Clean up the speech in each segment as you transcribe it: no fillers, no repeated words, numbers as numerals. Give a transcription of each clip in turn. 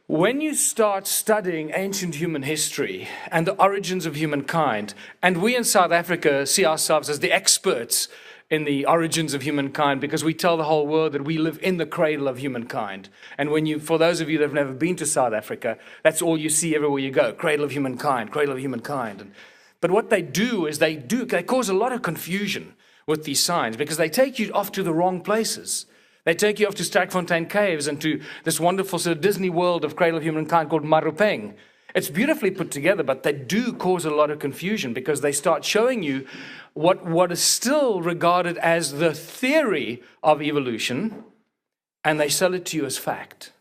When you start studying ancient human history and the origins of humankind, and we in South Africa see ourselves as the experts in the origins of humankind because we tell the whole world that we live in the cradle of humankind. And for those of you that have never been to South Africa, that's all you see everywhere you go, cradle of humankind, cradle of humankind. But what they do is they cause a lot of confusion with these signs because they take you off to the wrong places. They take you off to Sterkfontein Caves and to this wonderful sort of Disney world of cradle of humankind called Marupeng. It's beautifully put together, but they do cause a lot of confusion because they start showing you what is still regarded as the theory of evolution, and they sell it to you as fact.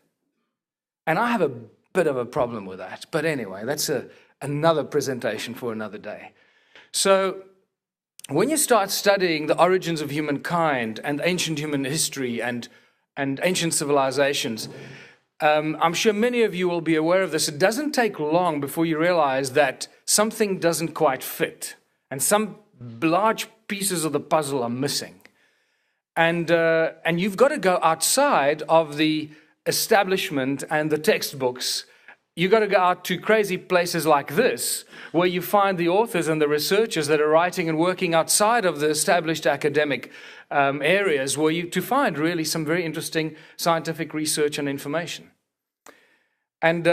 And I have a bit of a problem with that. But anyway, that's another presentation for another day. So when you start studying the origins of humankind and ancient human history and ancient civilizations, I'm sure many of you will be aware of this. It doesn't take long before you realize that something doesn't quite fit and some large pieces of the puzzle are missing. And you've got to go outside of the establishment and the textbooks. You've got to go out to crazy places like this, where you find the authors and the researchers that are writing and working outside of the established academic areas, to find really some very interesting scientific research and information. And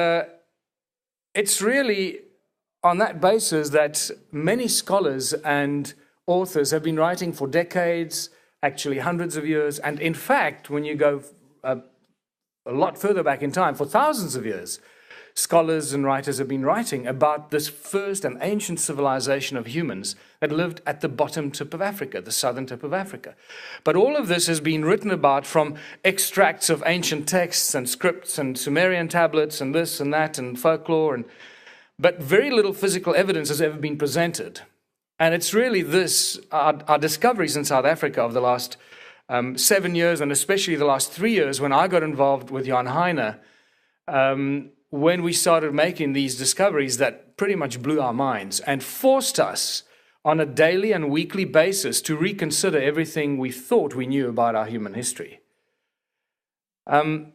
it's really on that basis that many scholars and authors have been writing for decades, actually hundreds of years, and in fact, when you go a lot further back in time, for thousands of years, scholars and writers have been writing about this first and ancient civilization of humans that lived at the bottom tip of Africa, the southern tip of Africa. But all of this has been written about from extracts of ancient texts and scripts and Sumerian tablets and this and that and folklore, but very little physical evidence has ever been presented. And it's really this, our discoveries in South Africa of the last 7 years, and especially the last 3 years when I got involved with Jan Heine, when we started making these discoveries that pretty much blew our minds and forced us on a daily and weekly basis to reconsider everything we thought we knew about our human history. The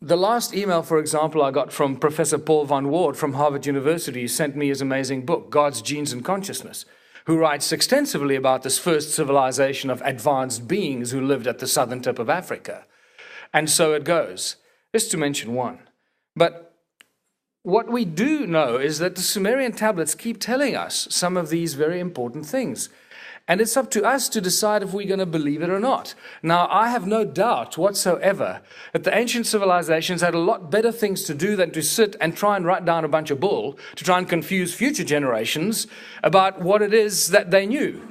last email, for example, I got from Professor Paul Van Ward from Harvard University, who sent me his amazing book, Gods, Genes, and Consciousness, who writes extensively about this first civilization of advanced beings who lived at the southern tip of Africa. And so it goes, just to mention one. But what we do know is that the Sumerian tablets keep telling us some of these very important things. And it's up to us to decide if we're going to believe it or not. Now, I have no doubt whatsoever that the ancient civilizations had a lot better things to do than to sit and try and write down a bunch of bull to try and confuse future generations about what it is that they knew.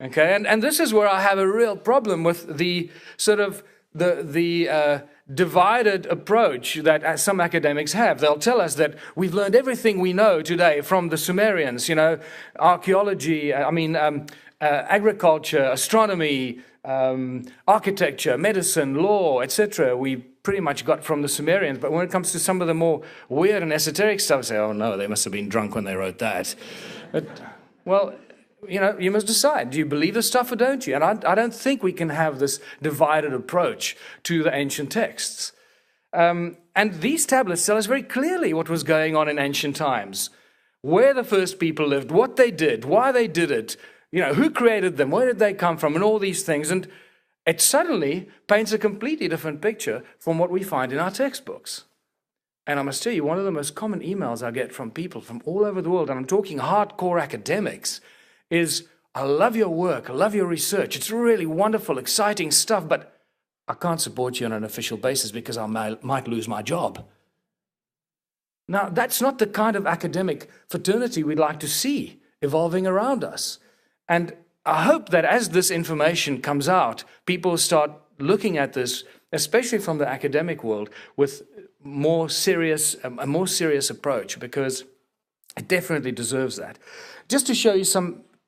Okay, and this is where I have a real problem with the sort of the divided approach that some academics have. They'll tell us that we've learned everything we know today from the Sumerians, archaeology, agriculture, astronomy, architecture, medicine, law, etc. We pretty much got from the Sumerians. But when it comes to some of the more weird and esoteric stuff, I say, oh no, they must have been drunk when they wrote that. But, well, you must decide. Do you believe this stuff or don't you? And I don't think we can have this divided approach to the ancient texts. And these tablets tell us very clearly what was going on in ancient times, where the first people lived, what they did, why they did it, who created them, where did they come from, and all these things. And it suddenly paints a completely different picture from what we find in our textbooks. And I must tell you, one of the most common emails I get from people from all over the world, and I'm talking hardcore academics, is, I love your work, I love your research, it's really wonderful, exciting stuff, but I can't support you on an official basis because I might lose my job. Now, that's not the kind of academic fraternity we'd like to see evolving around us. And I hope that as this information comes out, people start looking at this, especially from the academic world, with a more serious approach, because it definitely deserves that. Just to show you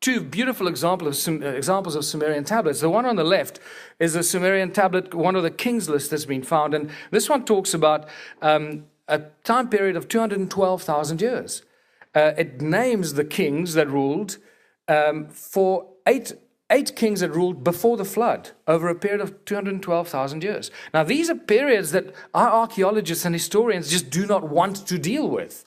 two beautiful examples of Sumerian tablets. The one on the left is a Sumerian tablet, one of the kings list that's been found. And this one talks about a time period of 212,000 years. It names the kings that ruled for 8 8 kings that ruled before the flood over a period of 212,000 years. Now, these are periods that our archaeologists and historians just do not want to deal with.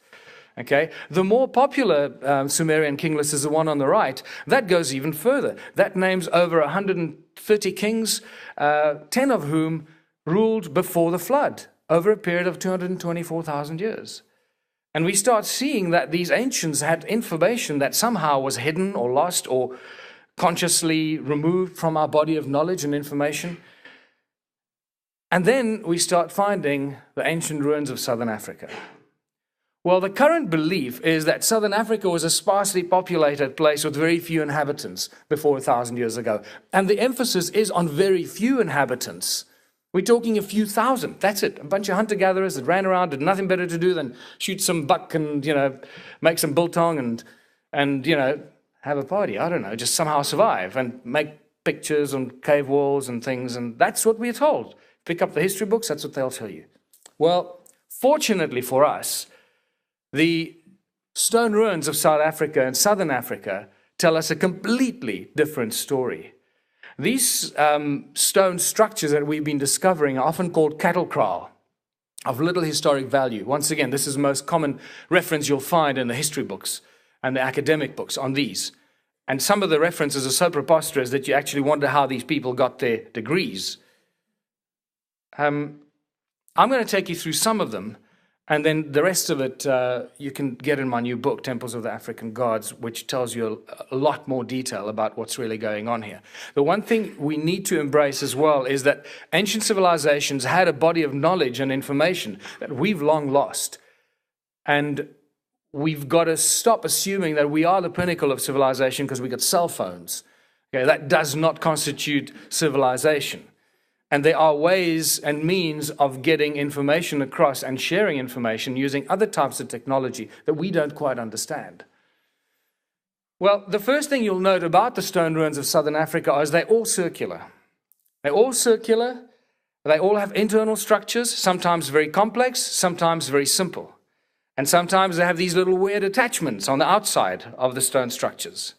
Okay, the more popular Sumerian king list is the one on the right. That goes even further. That names over 130 kings, 10 of whom ruled before the flood over a period of 224,000 years. And we start seeing that these ancients had information that somehow was hidden or lost or consciously removed from our body of knowledge and information. And then we start finding the ancient ruins of southern Africa. Well, the current belief is that southern Africa was a sparsely populated place with very few inhabitants before 1,000 years ago. And the emphasis is on very few inhabitants. We're talking a few thousand. That's it. A bunch of hunter-gatherers that ran around, did nothing better to do than shoot some buck and, make some biltong and have a party. I don't know, just somehow survive and make pictures on cave walls and things. And that's what we're told. Pick up the history books, that's what they'll tell you. Well, fortunately for us, the stone ruins of South Africa and southern Africa tell us a completely different story. These stone structures that we've been discovering are often called cattle kraal, of little historic value. Once again, this is the most common reference you'll find in the history books and the academic books on these. And some of the references are so preposterous that you actually wonder how these people got their degrees. I'm going to take you through some of them, and then the rest of it you can get in my new book, Temples of the African Gods, which tells you a lot more detail about what's really going on here. The one thing we need to embrace as well is that ancient civilizations had a body of knowledge and information that we've long lost. And we've got to stop assuming that we are the pinnacle of civilization because we got cell phones. Okay, that does not constitute civilization. And there are ways and means of getting information across and sharing information using other types of technology that we don't quite understand. Well, the first thing you'll note about the stone ruins of southern Africa is they're all circular. They're all circular. They all have internal structures, sometimes very complex, sometimes very simple. And sometimes they have these little weird attachments on the outside of the stone structures.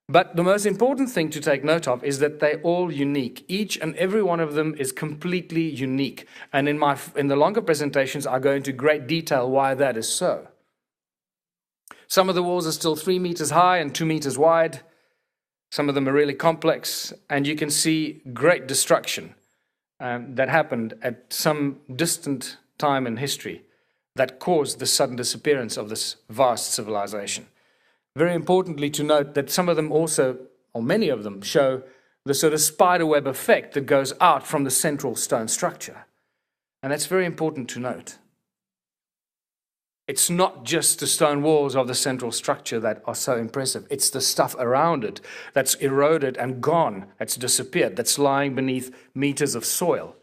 But the most important thing to take note of is that they're all unique. Each and every one of them is completely unique. And in the longer presentations, I go into great detail why that is so. Some of the walls are still 3 meters high and 2 meters wide. Some of them are really complex. And you can see great destruction that happened at some distant time in history that caused the sudden disappearance of this vast civilization. Very importantly to note that some of them also, or many of them, show the sort of spiderweb effect that goes out from the central stone structure. And that's very important to note. It's not just the stone walls of the central structure that are so impressive. It's the stuff around it that's eroded and gone, that's disappeared, that's lying beneath meters of soil.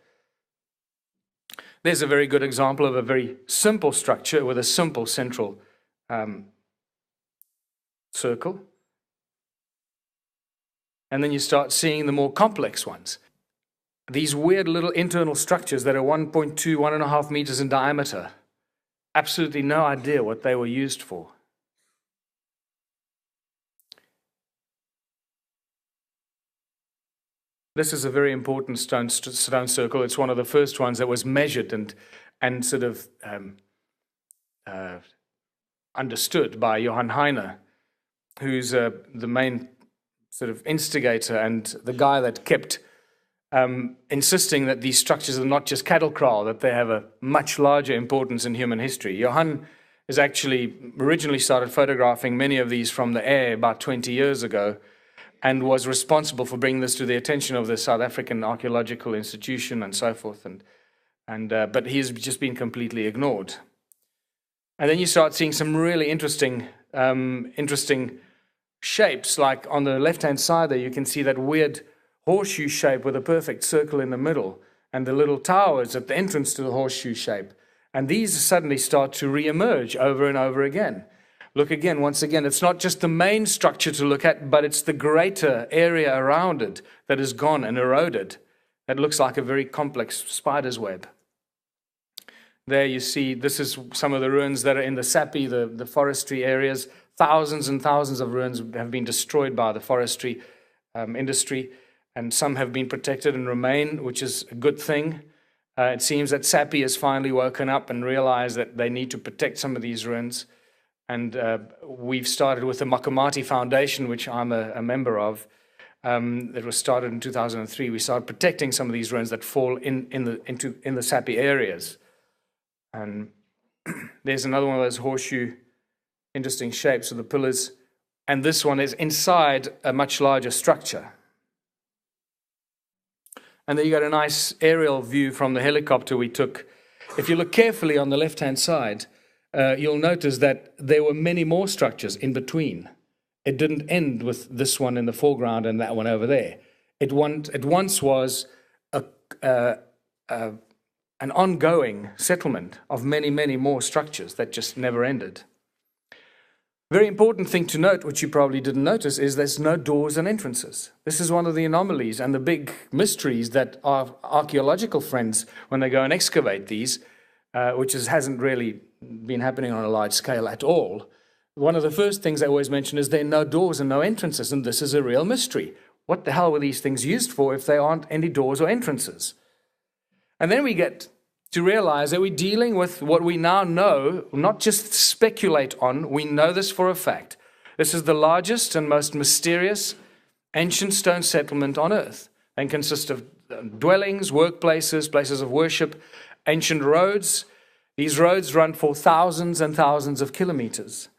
There's a very good example of a very simple structure with a simple central circle. And then you start seeing the more complex ones. These weird little internal structures that are 1.2, 1.5 meters in diameter. Absolutely no idea what they were used for. This is a very important stone circle. It's one of the first ones that was measured and sort of understood by Johann Heine, who's the main sort of instigator and the guy that kept insisting that these structures are not just cattle kraal, that they have a much larger importance in human history. Johann has actually originally started photographing many of these from the air about 20 years ago and was responsible for bringing this to the attention of the South African Archaeological Institution and so forth. But he's just been completely ignored. And then you start seeing some really interesting shapes, like on the left-hand side there, you can see that weird horseshoe shape with a perfect circle in the middle, and the little towers at the entrance to the horseshoe shape. And these suddenly start to re-emerge over and over again. Look again, once again, it's not just the main structure to look at, but it's the greater area around it that is gone and eroded. That looks like a very complex spider's web. There you see, this is some of the ruins that are in the Sapi, the forestry areas. Thousands and thousands of ruins have been destroyed by the forestry industry, and some have been protected and remain, which is a good thing. It seems that SAPI has finally woken up and realized that they need to protect some of these ruins. And we've started with the Makamati Foundation, which I'm a member of. It was started in 2003. We started protecting some of these ruins that fall in the SAPI areas. And there's another one of those horseshoe, interesting shapes of the pillars. And this one is inside a much larger structure. And then you got a nice aerial view from the helicopter we took. If you look carefully on the left-hand side, you'll notice that there were many more structures in between. It didn't end with this one in the foreground and that one over there. It once was an ongoing settlement of many, many more structures that just never ended. Very important thing to note, which you probably didn't notice, is there's no doors and entrances. This is one of the anomalies and the big mysteries that our archaeological friends, when they go and excavate these, which hasn't really been happening on a large scale at all, one of the first things they always mention is there are no doors and no entrances, and this is a real mystery. What the hell were these things used for if there aren't any doors or entrances? And then we get to realize that we're dealing with what we now know, not just speculate on, we know this for a fact. This is the largest and most mysterious ancient stone settlement on earth, and consists of dwellings, workplaces, places of worship, ancient roads. These roads run for thousands and thousands of kilometers.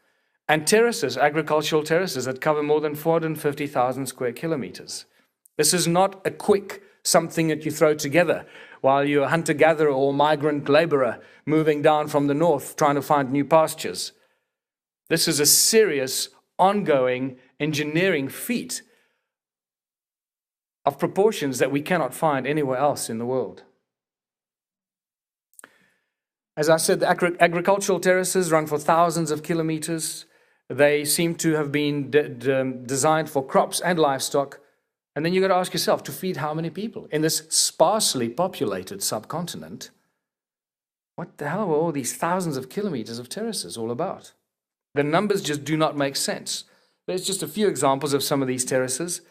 And terraces, agricultural terraces that cover more than 450,000 square kilometers. This is not a quick something that you throw together while you're a hunter-gatherer or migrant laborer moving down from the north trying to find new pastures. This is a serious, ongoing engineering feat of proportions that we cannot find anywhere else in the world. As I said, the agricultural terraces run for thousands of kilometers. They seem to have been designed for crops and livestock. And then you've got to ask yourself, to feed how many people? In this sparsely populated subcontinent, what the hell were all these thousands of kilometers of terraces all about? The numbers just do not make sense. There's just a few examples of some of these terraces.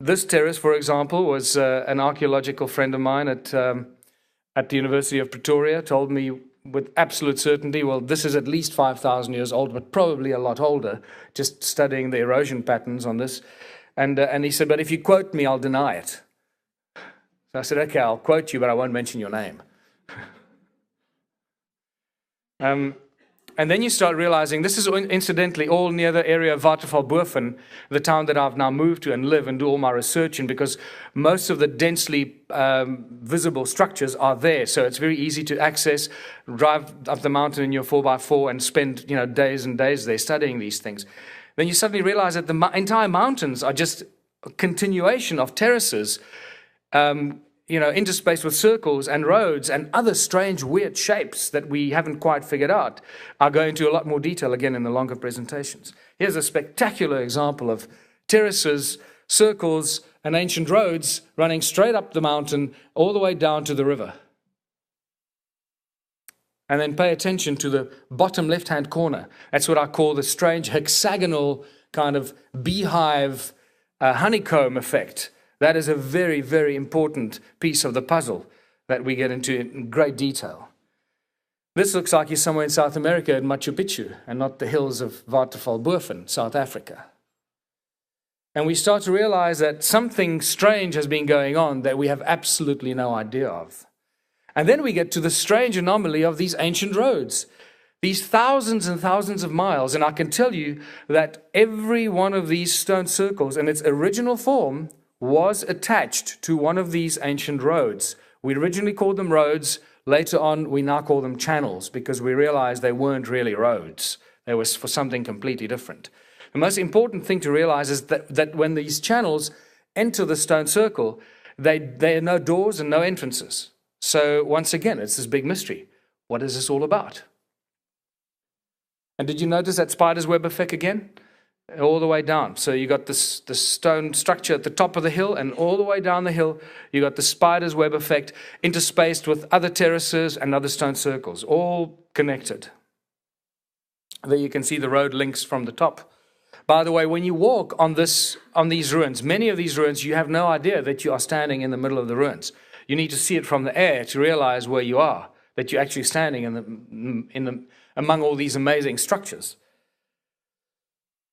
This terrace, for example, was an archaeological friend of mine at the University of Pretoria told me with absolute certainty, well, this is at least 5,000 years old, but probably a lot older, just studying the erosion patterns on this. And he said, but if you quote me, I'll deny it. So I said, okay, I'll quote you, but I won't mention your name. And then you start realizing this is incidentally all near the area of Watervalboven, the town that I've now moved to and live and do all my research in, because most of the densely visible structures are there. So it's very easy to access, drive up the mountain in your 4x4 and spend days and days there studying these things. Then you suddenly realize that the entire mountains are just a continuation of terraces, interspaced with circles and roads and other strange, weird shapes that we haven't quite figured out. I'll go into a lot more detail again in the longer presentations. Here's a spectacular example of terraces, circles, and ancient roads running straight up the mountain all the way down to the river. And then pay attention to the bottom left-hand corner. That's what I call the strange hexagonal kind of beehive honeycomb effect. That is a very, very important piece of the puzzle that we get into in great detail. This looks like you're somewhere in South America in Machu Picchu and not the hills of Watervalboven, South Africa. And we start to realize that something strange has been going on that we have absolutely no idea of. And then we get to the strange anomaly of these ancient roads. These thousands and thousands of miles, and I can tell you that every one of these stone circles in its original form was attached to one of these ancient roads. We originally called them roads. Later on, we now call them channels because we realized they weren't really roads. They were for something completely different. The most important thing to realize is that when these channels enter the stone circle, there are no doors and no entrances. So once again, it's this big mystery. What is this all about? And did you notice that spider's web effect again? All the way down. So you got this stone structure at the top of the hill, and all the way down the hill, you got the spider's web effect interspaced with other terraces and other stone circles, all connected. There you can see the road links from the top. By the way, when you walk on these ruins, many of these ruins, you have no idea that you are standing in the middle of the ruins. You need to see it from the air to realize where you are, that you're actually standing among all these amazing structures.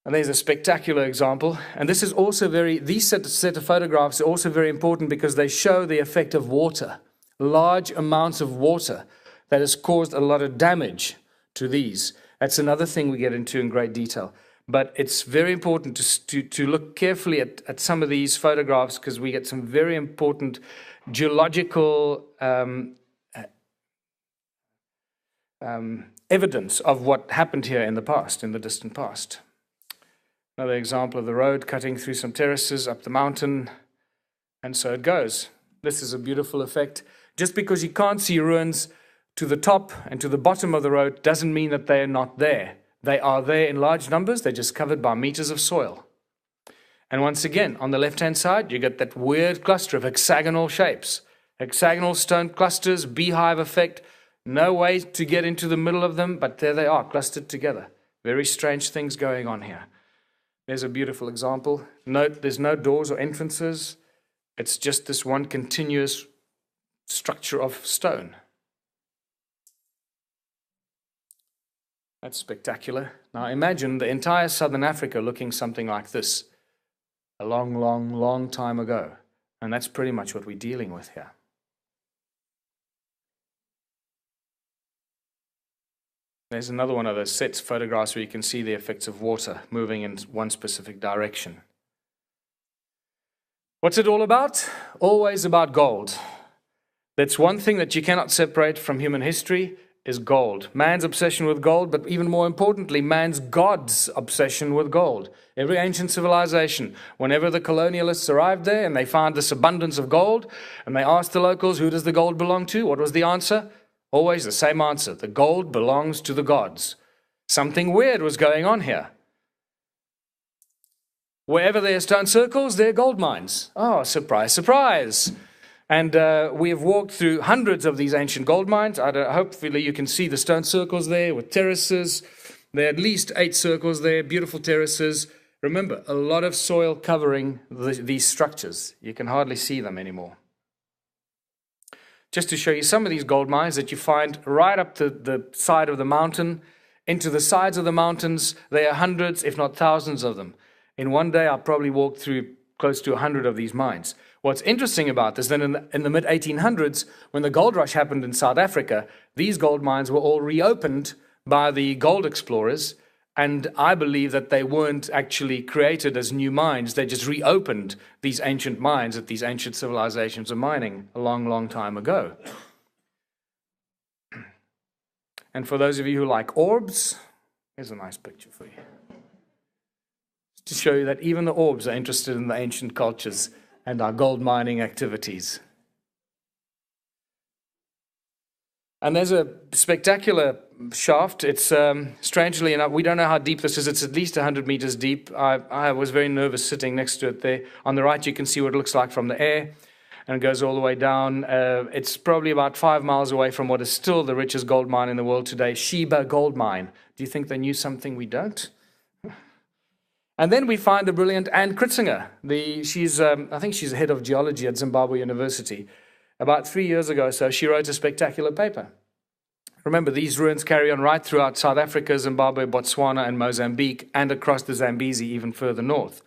And there's a spectacular example. And this is also these set of photographs are also very important because they show the effect of water, large amounts of water that has caused a lot of damage to these. That's another thing we get into in great detail. But it's very important to look carefully at some of these photographs because we get some very important geological evidence of what happened here in the past, in the distant past. Another example of the road cutting through some terraces up the mountain, and so it goes. This is a beautiful effect. Just because you can't see ruins to the top and to the bottom of the road doesn't mean that they are not there. They are there in large numbers. They're just covered by meters of soil. And once again, on the left-hand side, you get that weird cluster of hexagonal shapes. Hexagonal stone clusters, beehive effect. No way to get into the middle of them, but there they are, clustered together. Very strange things going on here. There's a beautiful example. Note, there's no doors or entrances. It's just this one continuous structure of stone. That's spectacular. Now imagine the entire southern Africa looking something like this a long, long, long time ago. And that's pretty much what we're dealing with here. There's another one of those sets photographs where you can see the effects of water moving in one specific direction. What's it all about? Always about gold. That's one thing that you cannot separate from human history is gold. Man's obsession with gold, but even more importantly, God's obsession with gold. Every ancient civilization, whenever the colonialists arrived there and they found this abundance of gold, and they asked the locals, who does the gold belong to? What was the answer? Always the same answer. The gold belongs to the gods. Something weird was going on here. Wherever there are stone circles, there are gold mines. Oh, surprise, surprise. And we have walked through hundreds of these ancient gold mines. Hopefully you can see the stone circles there with terraces. There are at least 8 circles there, beautiful terraces. Remember, a lot of soil covering these structures. You can hardly see them anymore. Just to show you some of these gold mines that you find right up the side of the mountain, into the sides of the mountains. There are hundreds, if not thousands of them. In one day, I probably walked through close to 100 of these mines. What's interesting about this, then in the mid-1800s, when the gold rush happened in South Africa, these gold mines were all reopened by the gold explorers, and I believe that they weren't actually created as new mines. They just reopened these ancient mines that these ancient civilizations were mining a long, long time ago. And for those of you who like orbs, here's a nice picture for you. To show you that even the orbs are interested in the ancient cultures and our gold mining activities. And there's a spectacular shaft. It's strangely enough, we don't know how deep this is. It's at least 100 meters deep. I was very nervous sitting next to it there. On the right, you can see what it looks like from the air, and it goes all the way down. It's probably about 5 miles away from what is still the richest gold mine in the world today, Sheba Gold Mine. Do you think they knew something we don't? And then we find the brilliant Ann Kritzinger. I think she's head of geology at Zimbabwe University. About 3 years ago or so, she wrote a spectacular paper. Remember, these ruins carry on right throughout South Africa, Zimbabwe, Botswana, and Mozambique, and across the Zambezi even further north.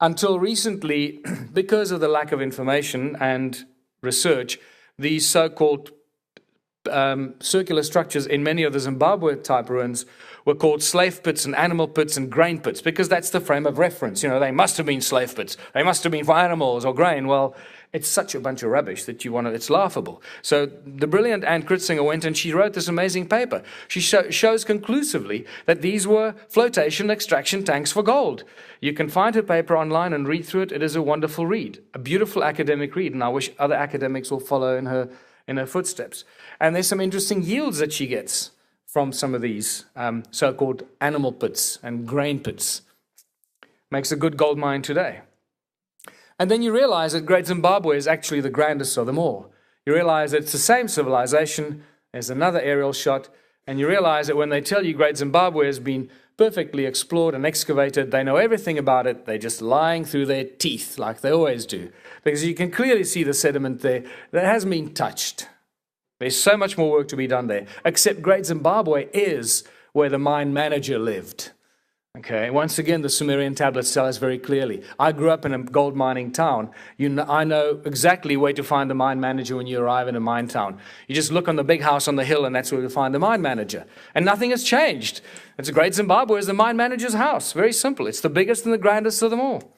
Until recently, because of the lack of information and research, these so-called circular structures in many of the Zimbabwe-type ruins were called slave pits and animal pits and grain pits, because that's the frame of reference. You know, they must have been slave pits. They must have been for animals or grain. Well, it's such a bunch of rubbish that it's laughable. So the brilliant Ann Kritzinger went and she wrote this amazing paper. She shows conclusively that these were flotation extraction tanks for gold. You can find her paper online and read through it. It is a wonderful read, a beautiful academic read, and I wish other academics will follow in her footsteps. And there's some interesting yields that she gets from some of these so-called animal pits and grain pits. Makes a good gold mine today. And then you realize that Great Zimbabwe is actually the grandest of them all. You realize that it's the same civilization. There's another aerial shot. And you realize that when they tell you Great Zimbabwe has been perfectly explored and excavated, they know everything about it. They're just lying through their teeth like they always do. Because you can clearly see the sediment there that hasn't been touched. There's so much more work to be done there. Except Great Zimbabwe is where the mine manager lived. Okay, once again, the Sumerian tablets tell us very clearly. I grew up in a gold mining town. I know exactly where to find the mine manager when you arrive in a mine town. You just look on the big house on the hill, and that's where you'll find the mine manager. And nothing has changed. It's Great Zimbabwe is the mine manager's house. Very simple. It's the biggest and the grandest of them all.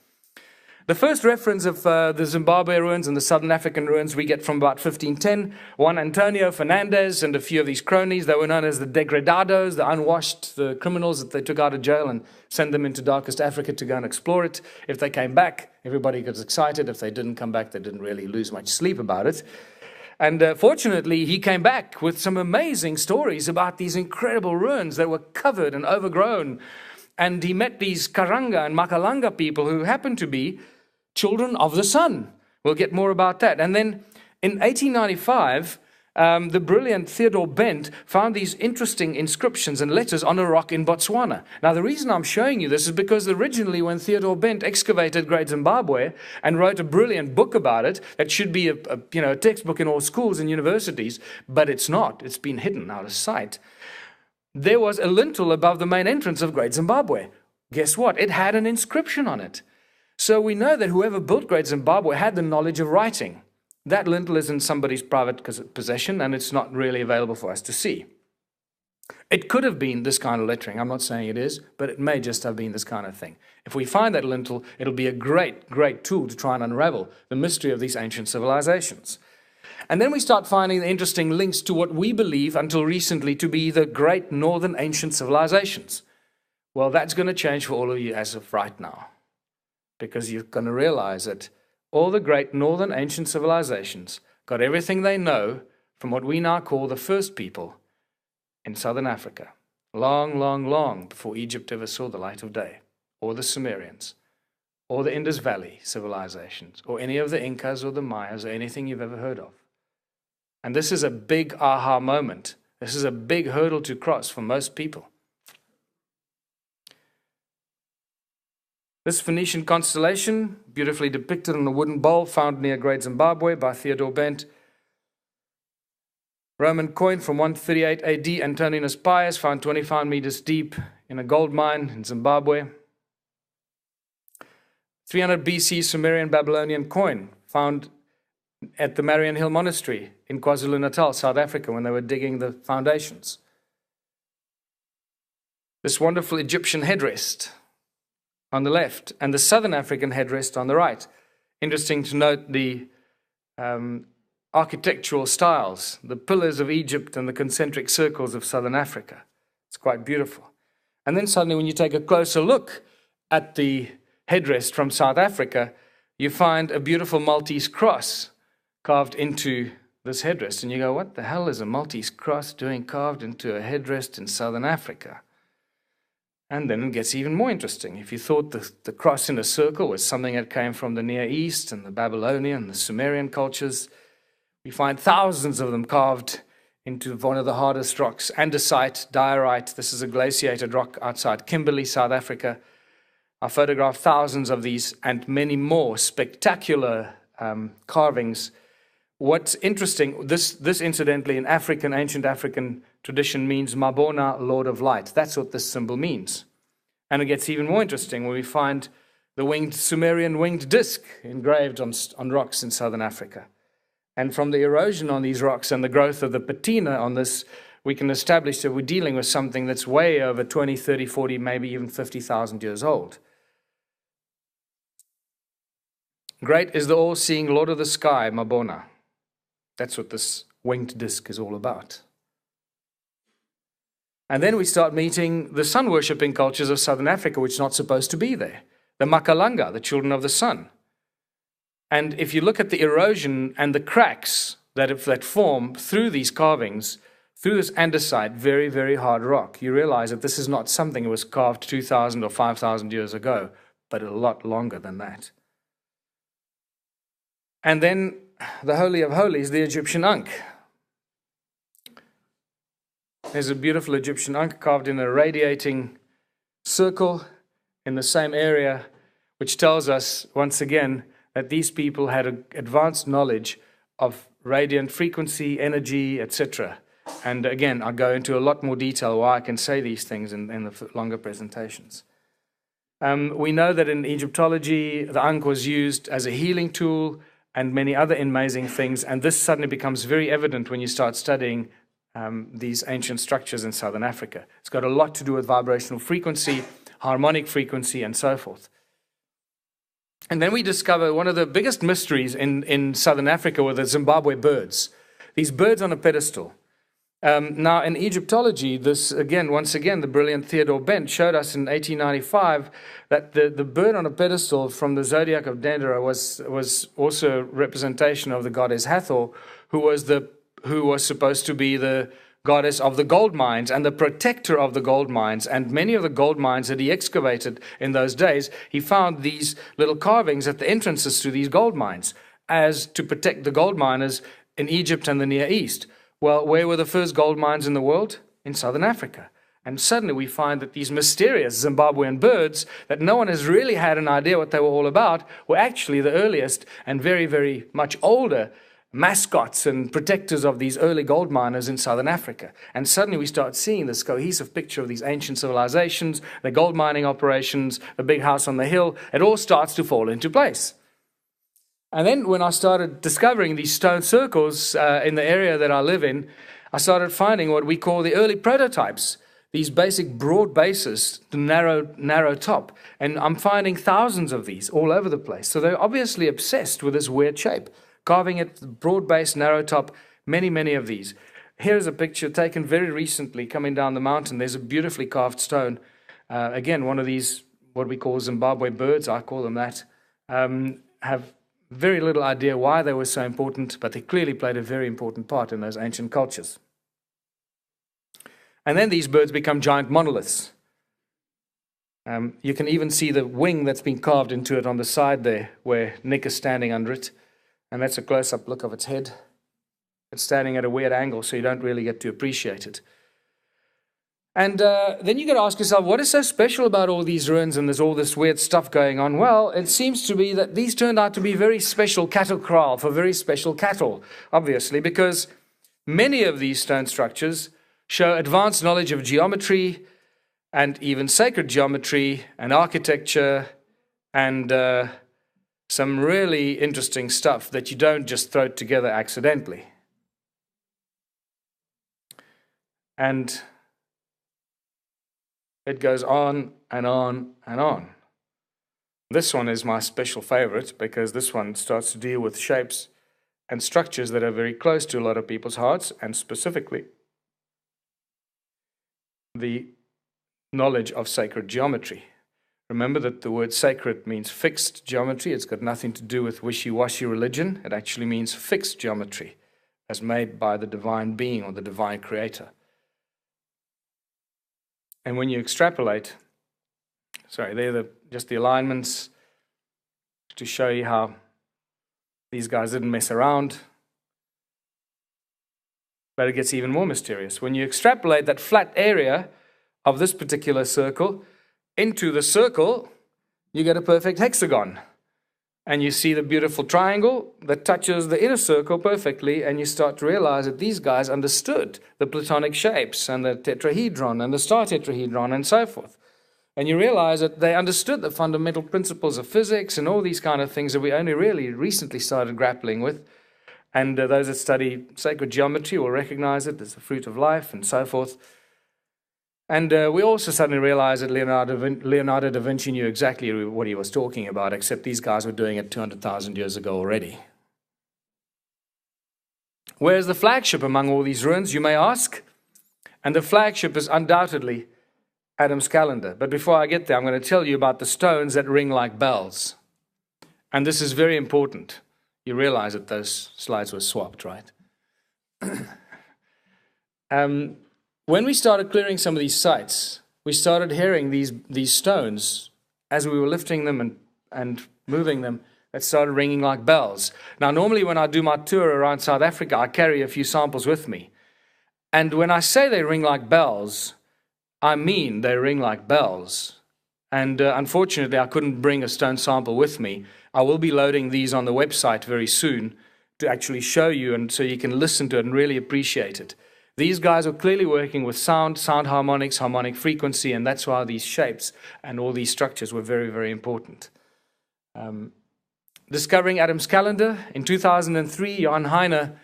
The first reference of the Zimbabwe ruins and the Southern African ruins we get from about 1510. Juan Antonio Fernandez and a few of these cronies, they were known as the degradados, the unwashed, the criminals that they took out of jail and sent them into darkest Africa to go and explore it. If they came back, everybody got excited. If they didn't come back, they didn't really lose much sleep about it. And fortunately, he came back with some amazing stories about these incredible ruins that were covered and overgrown. And he met these Karanga and Makalanga people who happened to be children of the sun. We'll get more about that. And then in 1895, the brilliant Theodore Bent found these interesting inscriptions and letters on a rock in Botswana. Now, the reason I'm showing you this is because originally when Theodore Bent excavated Great Zimbabwe and wrote a brilliant book about it, that should be a textbook in all schools and universities, but it's not. It's been hidden out of sight. There was a lintel above the main entrance of Great Zimbabwe. Guess what? It had an inscription on it. So we know that whoever built Great Zimbabwe had the knowledge of writing. That lintel is in somebody's private possession, and it's not really available for us to see. It could have been this kind of lettering. I'm not saying it is, but it may just have been this kind of thing. If we find that lintel, it'll be a great, great tool to try and unravel the mystery of these ancient civilizations. And then we start finding the interesting links to what we believe until recently to be the great northern ancient civilizations. Well, that's going to change for all of you as of right now, because you're going to realize that all the great northern ancient civilizations got everything they know from what we now call the first people in southern Africa, long, long, long before Egypt ever saw the light of day, or the Sumerians, or the Indus Valley civilizations, or any of the Incas or the Mayas, or anything you've ever heard of. And this is a big aha moment. This is a big hurdle to cross for most people. This Phoenician constellation, beautifully depicted on a wooden bowl found near Great Zimbabwe by Theodore Bent. Roman coin from 138 AD, Antoninus Pius, found 25 meters deep in a gold mine in Zimbabwe. 300 BC Sumerian Babylonian coin found at the Marian Hill Monastery in KwaZulu-Natal, South Africa, when they were digging the foundations. This wonderful Egyptian headrest on the left, and the Southern African headrest on the right. Interesting to note the architectural styles, the pillars of Egypt and the concentric circles of Southern Africa. It's quite beautiful. And then suddenly when you take a closer look at the headrest from South Africa, you find a beautiful Maltese cross carved into this headrest. And you go, what the hell is a Maltese cross doing carved into a headrest in Southern Africa? And then it gets even more interesting. If you thought the cross in a circle was something that came from the Near East and the Babylonian, the Sumerian cultures, we find thousands of them carved into one of the hardest rocks, andesite, diorite. This is a glaciated rock outside Kimberley, South Africa. I photographed thousands of these and many more spectacular carvings. What's interesting, this incidentally in ancient African tradition means Mabona, Lord of Light. That's what this symbol means. And it gets even more interesting when we find the Sumerian winged disc engraved on rocks in southern Africa. And from the erosion on these rocks and the growth of the patina on this, we can establish that we're dealing with something that's way over 20, 30, 40, maybe even 50,000 years old. Great is the all-seeing Lord of the sky, Mabona. That's what this winged disc is all about. And then we start meeting the sun-worshipping cultures of southern Africa, which is not supposed to be there. The Makalanga, the children of the sun. And if you look at the erosion and the cracks that form through these carvings, through this andesite, very, very hard rock, you realize that this is not something that was carved 2,000 or 5,000 years ago, but a lot longer than that. And then the Holy of Holies, the Egyptian Ankh. There's a beautiful Egyptian ankh carved in a radiating circle in the same area, which tells us, once again, that these people had advanced knowledge of radiant frequency, energy, etc. And again, I'll go into a lot more detail why I can say these things in the longer presentations. We know that in Egyptology, the ankh was used as a healing tool and many other amazing things, and this suddenly becomes very evident when you start studying these ancient structures in southern Africa. It's got a lot to do with vibrational frequency, harmonic frequency, and so forth. And then we discover one of the biggest mysteries in southern Africa were the Zimbabwe birds. These birds on a pedestal. Now, in Egyptology, this again, once again, the brilliant Theodore Bent showed us in 1895 that the bird on a pedestal from the zodiac of Dendera was also a representation of the goddess Hathor, who was supposed to be the goddess of the gold mines and the protector of the gold mines. And many of the gold mines that he excavated in those days, he found these little carvings at the entrances to these gold mines as to protect the gold miners in Egypt and the Near East. Well, where were the first gold mines in the world? In southern Africa. And suddenly we find that these mysterious Zimbabwean birds that no one has really had an idea what they were all about were actually the earliest and very, very much older mascots and protectors of these early gold miners in southern Africa. And suddenly we start seeing this cohesive picture of these ancient civilizations, the gold mining operations, the big house on the hill. It all starts to fall into place. And then when I started discovering these stone circles in the area that I live in, I started finding what we call the early prototypes, these basic broad bases, the narrow top. And I'm finding thousands of these all over the place. So they're obviously obsessed with this weird shape, carving it broad base, narrow top, many, many of these. Here's a picture taken very recently coming down the mountain. There's a beautifully carved stone. Again, one of these, what we call Zimbabwe birds, I call them that, have very little idea why they were so important, but they clearly played a very important part in those ancient cultures. And then these birds become giant monoliths. You can even see the wing that's been carved into it on the side there, where Nick is standing under it. And that's a close-up look of its head. It's standing at a weird angle, so you don't really get to appreciate it. And then you got to ask yourself, what is so special about all these ruins and there's all this weird stuff going on? Well, it seems to be that these turned out to be very special cattle kraal for very special cattle, obviously, because many of these stone structures show advanced knowledge of geometry and even sacred geometry and architecture and some really interesting stuff that you don't just throw together accidentally. And it goes on and on and on. This one is my special favorite because this one starts to deal with shapes and structures that are very close to a lot of people's hearts, and specifically the knowledge of sacred geometry. Remember that the word sacred means fixed geometry. It's got nothing to do with wishy-washy religion. It actually means fixed geometry as made by the divine being or the divine creator. And when you extrapolate, they're just the alignments to show you how these guys didn't mess around. But it gets even more mysterious. When you extrapolate that flat area of this particular circle into the circle, you get a perfect hexagon. And you see the beautiful triangle that touches the inner circle perfectly, and you start to realize that these guys understood the Platonic shapes and the tetrahedron and the star tetrahedron and so forth. And you realize that they understood the fundamental principles of physics and all these kind of things that we only really recently started grappling with. And those that study sacred geometry will recognize it as the fruit of life and so forth. And we also suddenly realized that Leonardo da Vinci knew exactly what he was talking about, except these guys were doing it 200,000 years ago already. Where's the flagship among all these ruins, you may ask? And the flagship is undoubtedly Adam's calendar. But before I get there, I'm going to tell you about the stones that ring like bells. And this is very important. You realize that those slides were swapped, right? When we started clearing some of these sites, we started hearing these stones as we were lifting them and moving them, that started ringing like bells. Now, normally when I do my tour around South Africa, I carry a few samples with me. And when I say they ring like bells, I mean they ring like bells. And unfortunately, I couldn't bring a stone sample with me. I will be loading these on the website very soon to actually show you, and so you can listen to it and really appreciate it. These guys are clearly working with sound harmonics, harmonic frequency, and that's why these shapes and all these structures were very, very important. Discovering Adam's calendar, in 2003, Johann Heine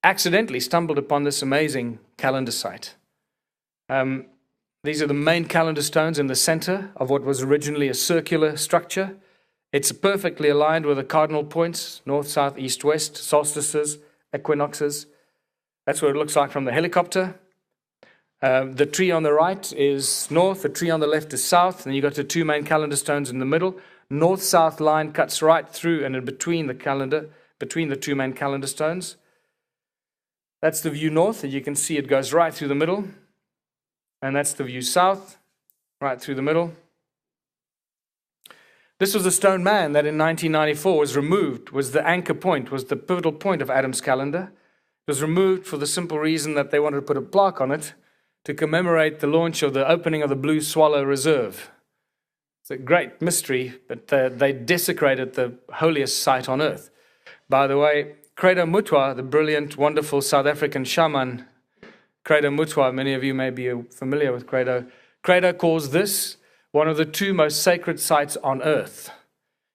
accidentally stumbled upon this amazing calendar site. These are the main calendar stones in the center of what was originally a circular structure. It's perfectly aligned with the cardinal points, north, south, east, west, solstices, equinoxes. That's what it looks like from the helicopter. The tree on the right is north, the tree on the left is south, and you've got the two main calendar stones in the middle. North-south line cuts right through and in between the two main calendar stones. That's the view north, and you can see it goes right through the middle. And that's the view south, right through the middle. This was the stone man that in 1994 was removed, was the anchor point, was the pivotal point of Adam's calendar. It was removed for the simple reason that they wanted to put a plaque on it to commemorate the launch of the opening of the Blue Swallow Reserve. It's a great mystery, but they desecrated the holiest site on earth. By the way, Credo Mutwa, the brilliant, wonderful South African shaman, Credo Mutwa, many of you may be familiar with Credo. Credo calls this one of the two most sacred sites on earth.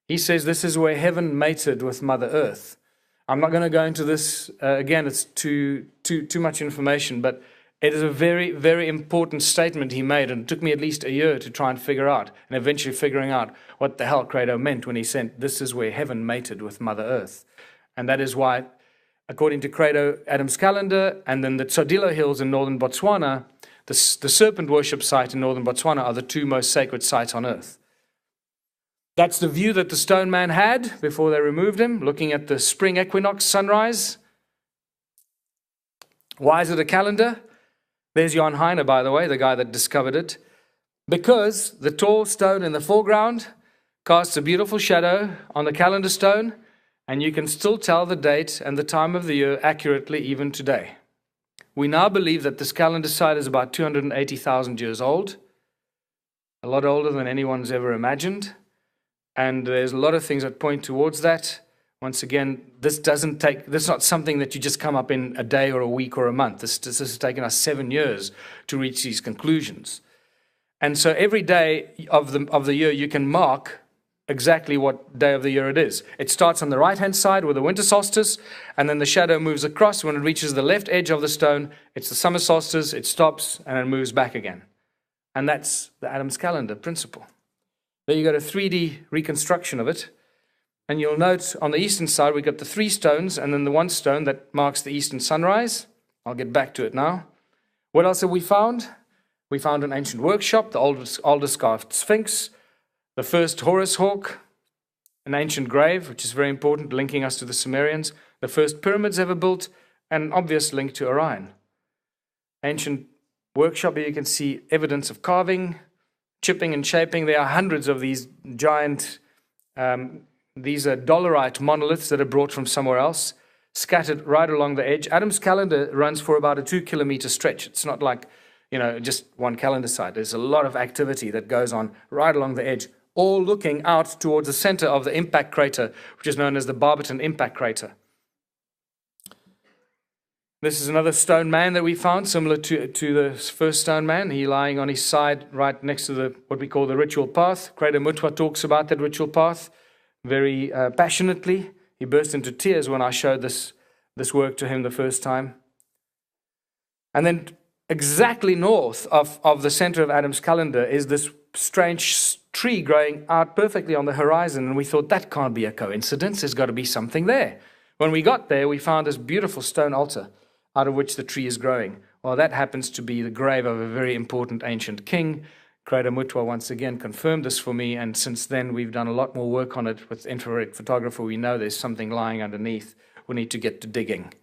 He says this is where heaven mated with Mother Earth. I'm not going to go into this again, it's too much information, but it is a very, very important statement he made, and it took me at least a year to try and figure out, and eventually figuring out what the hell Credo meant when he said, this is where heaven mated with Mother Earth. And that is why, according to Credo, Adam's calendar, and then the Tsodilo Hills in northern Botswana, the serpent worship site in northern Botswana are the two most sacred sites on earth. That's the view that the stone man had before they removed him, looking at the spring equinox sunrise. Why is it a calendar? There's Johann Heine, by the way, the guy that discovered it. Because the tall stone in the foreground casts a beautiful shadow on the calendar stone, and you can still tell the date and the time of the year accurately even today. We now believe that this calendar site is about 280,000 years old, a lot older than anyone's ever imagined. And there's a lot of things that point towards that. Once again, this is not something that you just come up in a day or a week or a month. This has taken us 7 years to reach these conclusions. And so every day of the year, you can mark exactly what day of the year it is. It starts on the right-hand side with the winter solstice, and then the shadow moves across. When it reaches the left edge of the stone, it's the summer solstice, it stops, and it moves back again. And that's the Adam's calendar principle. There you got a 3D reconstruction of it. And you'll note on the eastern side, we've got the 3 stones, and then the 1 stone that marks the eastern sunrise. I'll get back to it now. What else have we found? We found an ancient workshop, the oldest carved sphinx, the first Horus hawk, an ancient grave, which is very important, linking us to the Sumerians, the first pyramids ever built, and an obvious link to Orion. Ancient workshop, here you can see evidence of carving, chipping and shaping. There are hundreds of these giant, these are dolerite monoliths that are brought from somewhere else, scattered right along the edge. Adam's calendar runs for about a 2-kilometer stretch. It's not like, just one calendar site. There's a lot of activity that goes on right along the edge, all looking out towards the center of the impact crater, which is known as the Barberton Impact Crater. This is another stone man that we found, similar to the first stone man. He lying on his side right next to what we call the ritual path. Credo Mutwa talks about that ritual path very passionately. He burst into tears when I showed this work to him the first time. And then exactly north of the center of Adam's calendar is this strange tree growing out perfectly on the horizon, and we thought that can't be a coincidence. There's got to be something there. When we got there, we found this beautiful stone altar out of which the tree is growing. Well, that happens to be the grave of a very important ancient king. Credo Mutwa once again confirmed this for me, and since then we've done a lot more work on it with infrared photography. We know there's something lying underneath. We need to get to digging.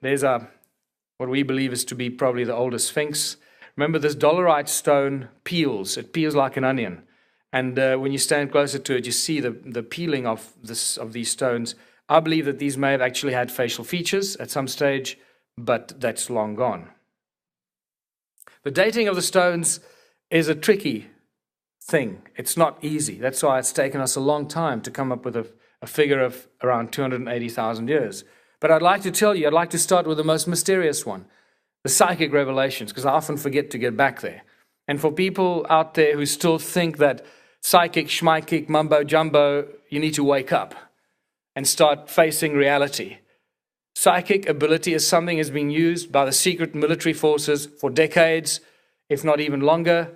There's what we believe is to be probably the oldest sphinx. Remember, this dolerite stone peels. It peels like an onion. And when you stand closer to it, you see the peeling of these stones. I believe that these may have actually had facial features at some stage, but that's long gone. The dating of the stones is a tricky thing. It's not easy. That's why it's taken us a long time to come up with a figure of around 280,000 years. But I'd like to tell you, I'd like to start with the most mysterious one, the psychic revelations, because I often forget to get back there. And for people out there who still think that psychic, schmaikic, mumbo jumbo, you need to wake up and start facing reality. Psychic ability is something that's been used by the secret military forces for decades, if not even longer.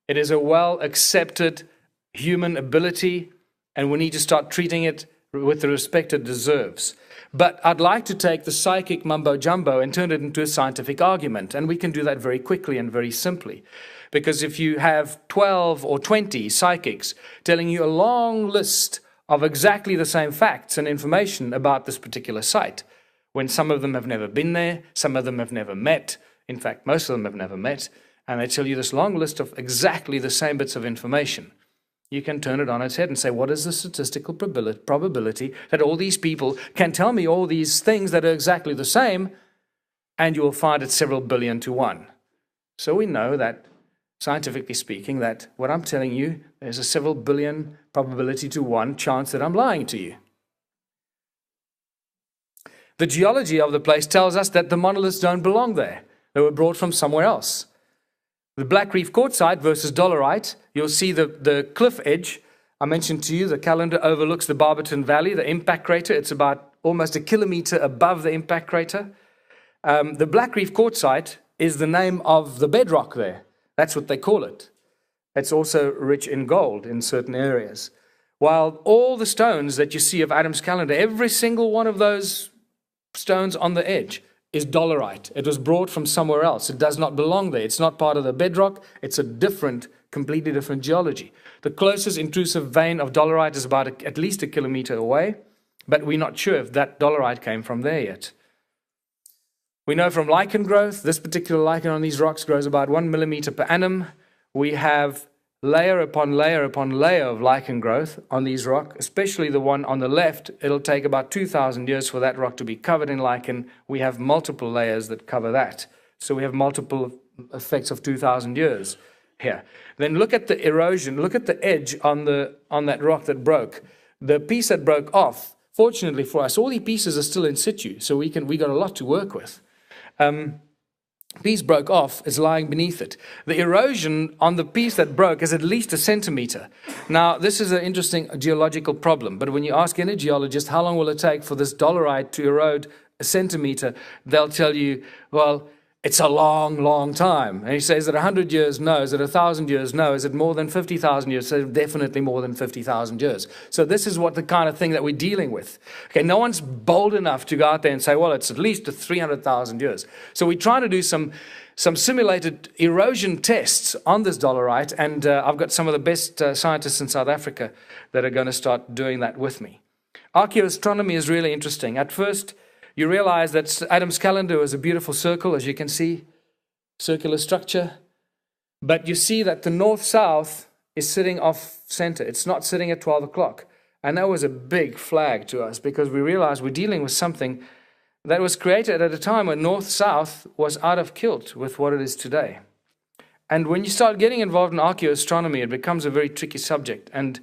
It is a well-accepted human ability, and we need to start treating it with the respect it deserves. But I'd like to take the psychic mumbo-jumbo and turn it into a scientific argument, and we can do that very quickly and very simply. Because if you have 12 or 20 psychics telling you a long list of exactly the same facts and information about this particular site, when some of them have never been there, some of them have never met, in fact, most of them have never met, and they tell you this long list of exactly the same bits of information, you can turn it on its head and say, what is the statistical probability that all these people can tell me all these things that are exactly the same, and you will find it's several billion to one. So we know that, scientifically speaking, that what I'm telling you, there's a several billion probability to one chance that I'm lying to you. The geology of the place tells us that the monoliths don't belong there. They were brought from somewhere else. The Black Reef Quartzite versus Dolerite, you'll see the cliff edge. I mentioned to you the calendar overlooks the Barberton Valley, the impact crater. It's about almost a kilometer above the impact crater. The Black Reef Quartzite is the name of the bedrock there. That's what they call it. It's also rich in gold in certain areas. While all the stones that you see of Adam's calendar, every single one of those stones on the edge is dolerite. It was brought from somewhere else. It does not belong there. It's not part of the bedrock. It's a different, completely different geology. The closest intrusive vein of dolerite is about at least a kilometer away, but we're not sure if that dolerite came from there yet. We know from lichen growth, this particular lichen on these rocks grows about 1 millimeter per annum. We have layer upon layer upon layer of lichen growth on these rocks, especially the one on the left. It'll take about 2,000 years for that rock to be covered in lichen. We have multiple layers that cover that. So we have multiple effects of 2,000 years here. Then look at the erosion. Look at the edge on that rock that broke. The piece that broke off, fortunately for us, all the pieces are still in situ, so we got a lot to work with. Piece broke off, is lying beneath it. The erosion on the piece that broke is at least 1 centimeter. Now, this is an interesting geological problem, but when you ask any geologist how long will it take for this dolerite to erode 1 centimeter, they'll tell you, well, it's a long, long time. And he says, is it 100 years? No. Is it 1,000 years? No. Is it more than 50,000 years? So definitely more than 50,000 years. So this is what the kind of thing that we're dealing with. Okay, no one's bold enough to go out there and say, well, it's at least 300,000 years. So we try to do some simulated erosion tests on this dolerite, and I've got some of the best scientists in South Africa that are going to start doing that with me. Archaeoastronomy is really interesting. At first, you realize that Adam's calendar was a beautiful circle, as you can see, circular structure. But you see that the north-south is sitting off center. It's not sitting at 12 o'clock. And that was a big flag to us because we realized we're dealing with something that was created at a time when north-south was out of kilt with what it is today. And when you start getting involved in archaeoastronomy, it becomes a very tricky subject. And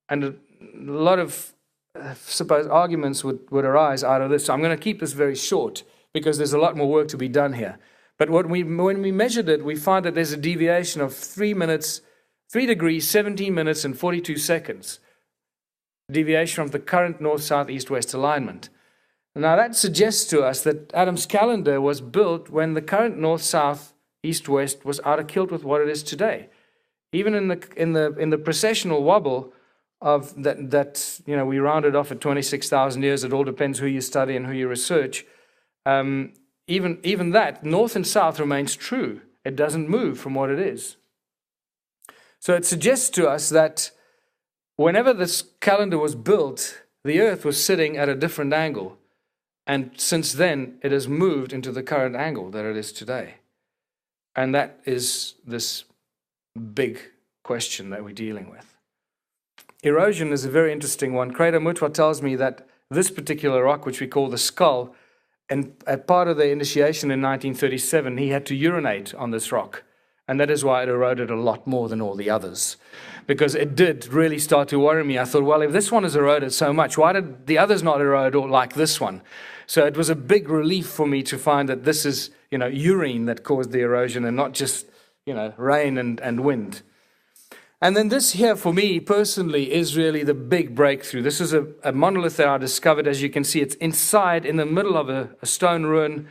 a lot of suppose arguments would arise out of this. So I'm going to keep this very short because there's a lot more work to be done here. But when we measured it, we find that there's a deviation of 3 degrees, 17 minutes, and 42 seconds. Deviation from the current north, south, east, west alignment. Now that suggests to us that Adam's calendar was built when the current north, south, east, west was out of kilt with what it is today. Even in the precessional wobble of that we rounded off at 26,000 years. It all depends who you study and who you research. Even that, north and south remains true. It doesn't move from what it is. So it suggests to us that whenever this calendar was built, the Earth was sitting at a different angle. And since then, it has moved into the current angle that it is today. And that is this big question that we're dealing with. Erosion is a very interesting one. Crater Mutwa tells me that this particular rock, which we call the skull, And as part of the initiation in 1937, he had to urinate on this rock. And that is why it eroded a lot more than all the others. Because it did really start to worry me. I thought, well, if this one has eroded so much, why did the others not erode like this one? So it was a big relief for me to find that this is, urine that caused the erosion and not just, rain and wind. And then this here, for me personally, is really the big breakthrough. This is a monolith that I discovered. As you can see, it's inside, in the middle of a stone ruin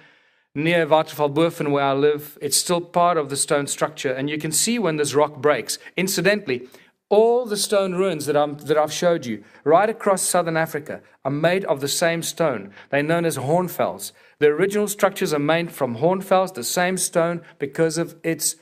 near Watervalboven, where I live. It's still part of the stone structure. And you can see when this rock breaks. Incidentally, all the stone ruins that I've showed you right across southern Africa are made of the same stone. They're known as hornfells. The original structures are made from hornfells, the same stone, because of its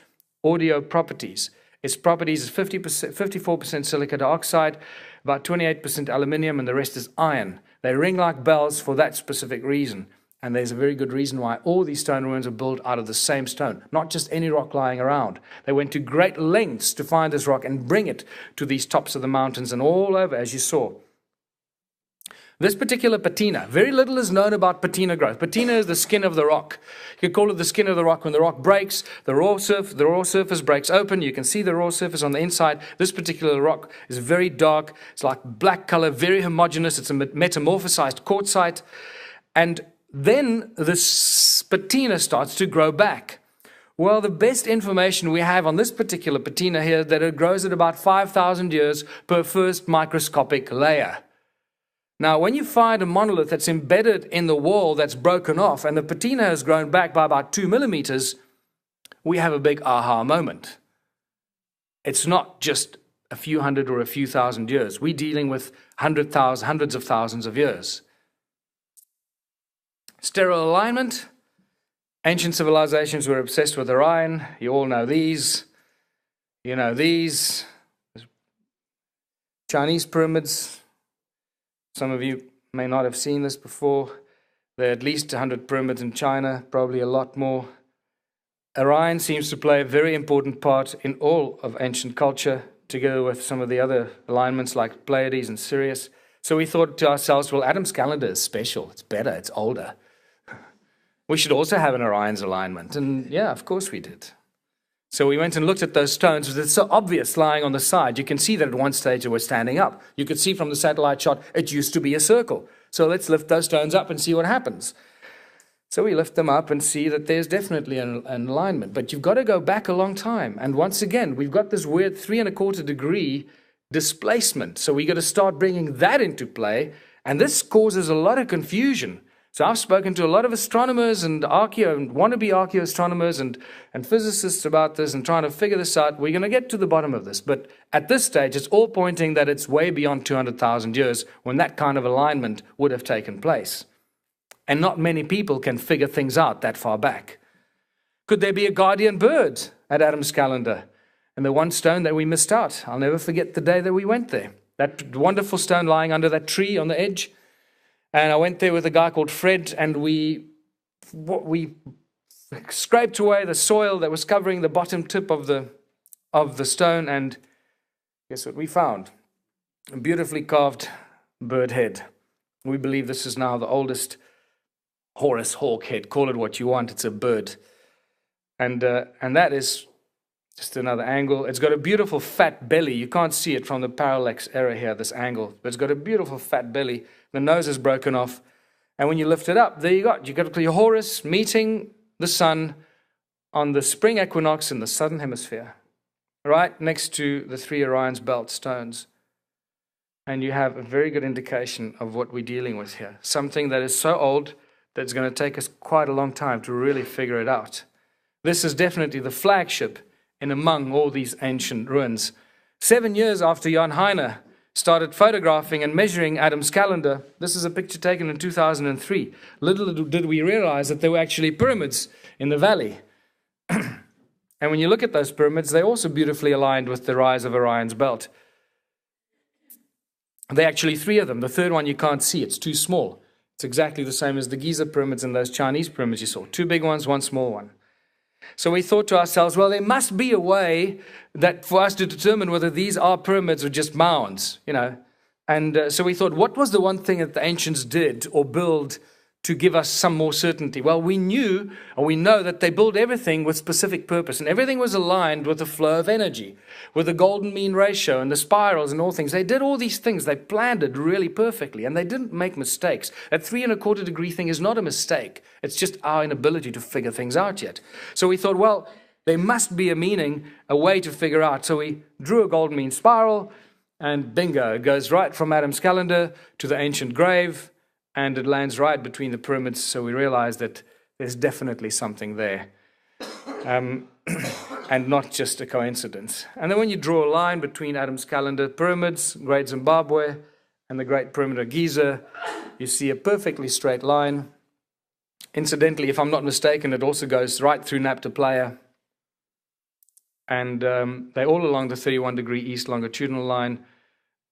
audio properties. Its properties is 54% silica dioxide, about 28% aluminium, and the rest is iron. They ring like bells for that specific reason. And there's a very good reason why all these stone ruins are built out of the same stone, not just any rock lying around. They went to great lengths to find this rock and bring it to these tops of the mountains and all over, as you saw. This particular patina, very little is known about patina growth. Patina is the skin of the rock. You could call it the skin of the rock. When the rock breaks, the raw surface breaks open. You can see the raw surface on the inside. This particular rock is very dark. It's like black color, very homogeneous. It's a metamorphosized quartzite. And then this patina starts to grow back. Well, the best information we have on this particular patina here is that it grows at about 5,000 years per first microscopic layer. Now, when you find a monolith that's embedded in the wall that's broken off and the patina has grown back by about 2 millimeters, we have a big aha moment. It's not just a few hundred or a few thousand years. We're dealing with hundreds of thousands of years. Sterile alignment. Ancient civilizations were obsessed with Orion. You all know these. You know these. Chinese pyramids. Some of you may not have seen this before. There are at least 100 pyramids in China, probably a lot more. Orion seems to play a very important part in all of ancient culture, together with some of the other alignments like Pleiades and Sirius. So we thought to ourselves, well, Adam's calendar is special. It's better. It's older. We should also have an Orion's alignment. And yeah, of course we did. So we went and looked at those stones. It's so obvious lying on the side. You can see that at one stage they were standing up. You could see from the satellite shot, it used to be a circle. So let's lift those stones up and see what happens. So we lift them up and see that there's definitely an alignment. But you've got to go back a long time. And once again, we've got this weird 3¼ degree displacement. So we've got to start bringing that into play. And this causes a lot of confusion. So I've spoken to a lot of astronomers and wannabe archaeoastronomers and physicists about this and trying to figure this out. We're going to get to the bottom of this. But at this stage, it's all pointing that it's way beyond 200,000 years when that kind of alignment would have taken place. And not many people can figure things out that far back. Could there be a guardian bird at Adam's calendar? And the one stone that we missed out, I'll never forget the day that we went there. That wonderful stone lying under that tree on the edge. And I went there with a guy called Fred, and we scraped away the soil that was covering the bottom tip of the stone, and guess what we found? A beautifully carved bird head. We believe this is now the oldest Horus hawk head. Call it what you want, it's a bird. And that is just another angle. It's got a beautiful fat belly. You can't see it from the parallax error here, this angle, but it's got a beautiful fat belly. The nose is broken off. And when you lift it up, there you got your Horus meeting the sun on the spring equinox in the southern hemisphere, right next to the 3 Orion's belt stones. And you have a very good indication of what we're dealing with here. Something that is so old that it's going to take us quite a long time to really figure it out. This is definitely the flagship in among all these ancient ruins. 7 years after Jan Heine started photographing and measuring Adam's calendar, this is a picture taken in 2003. Little did we realize that there were actually pyramids in the valley. And when you look at those pyramids, they're also beautifully aligned with the rise of Orion's belt. There are actually 3 of them. The third one you can't see. It's too small. It's exactly the same as the Giza pyramids and those Chinese pyramids you saw. 2 big ones, 1 small one. So we thought to ourselves, well, there must be a way that for us to determine whether these are pyramids or just mounds, And so we thought, what was the one thing that the ancients did or build to give us some more certainty? Well, we knew, or we know, that they built everything with specific purpose, and everything was aligned with the flow of energy, with the golden mean ratio and the spirals and all things. They did all these things. They planned it really perfectly, and they didn't make mistakes. That 3¼ degree thing is not a mistake. It's just our inability to figure things out yet. So we thought, well, there must be a meaning, a way to figure out. So we drew a golden mean spiral, and bingo, it goes right from Adam's calendar to the ancient grave, and it lands right between the pyramids. So we realize that there's definitely something there, and not just a coincidence. And then when you draw a line between Adam's calendar, pyramids, Great Zimbabwe, and the Great Pyramid of Giza, you see a perfectly straight line. Incidentally, if I'm not mistaken, it also goes right through Napa Playa, and they're all along the 31° east longitudinal line.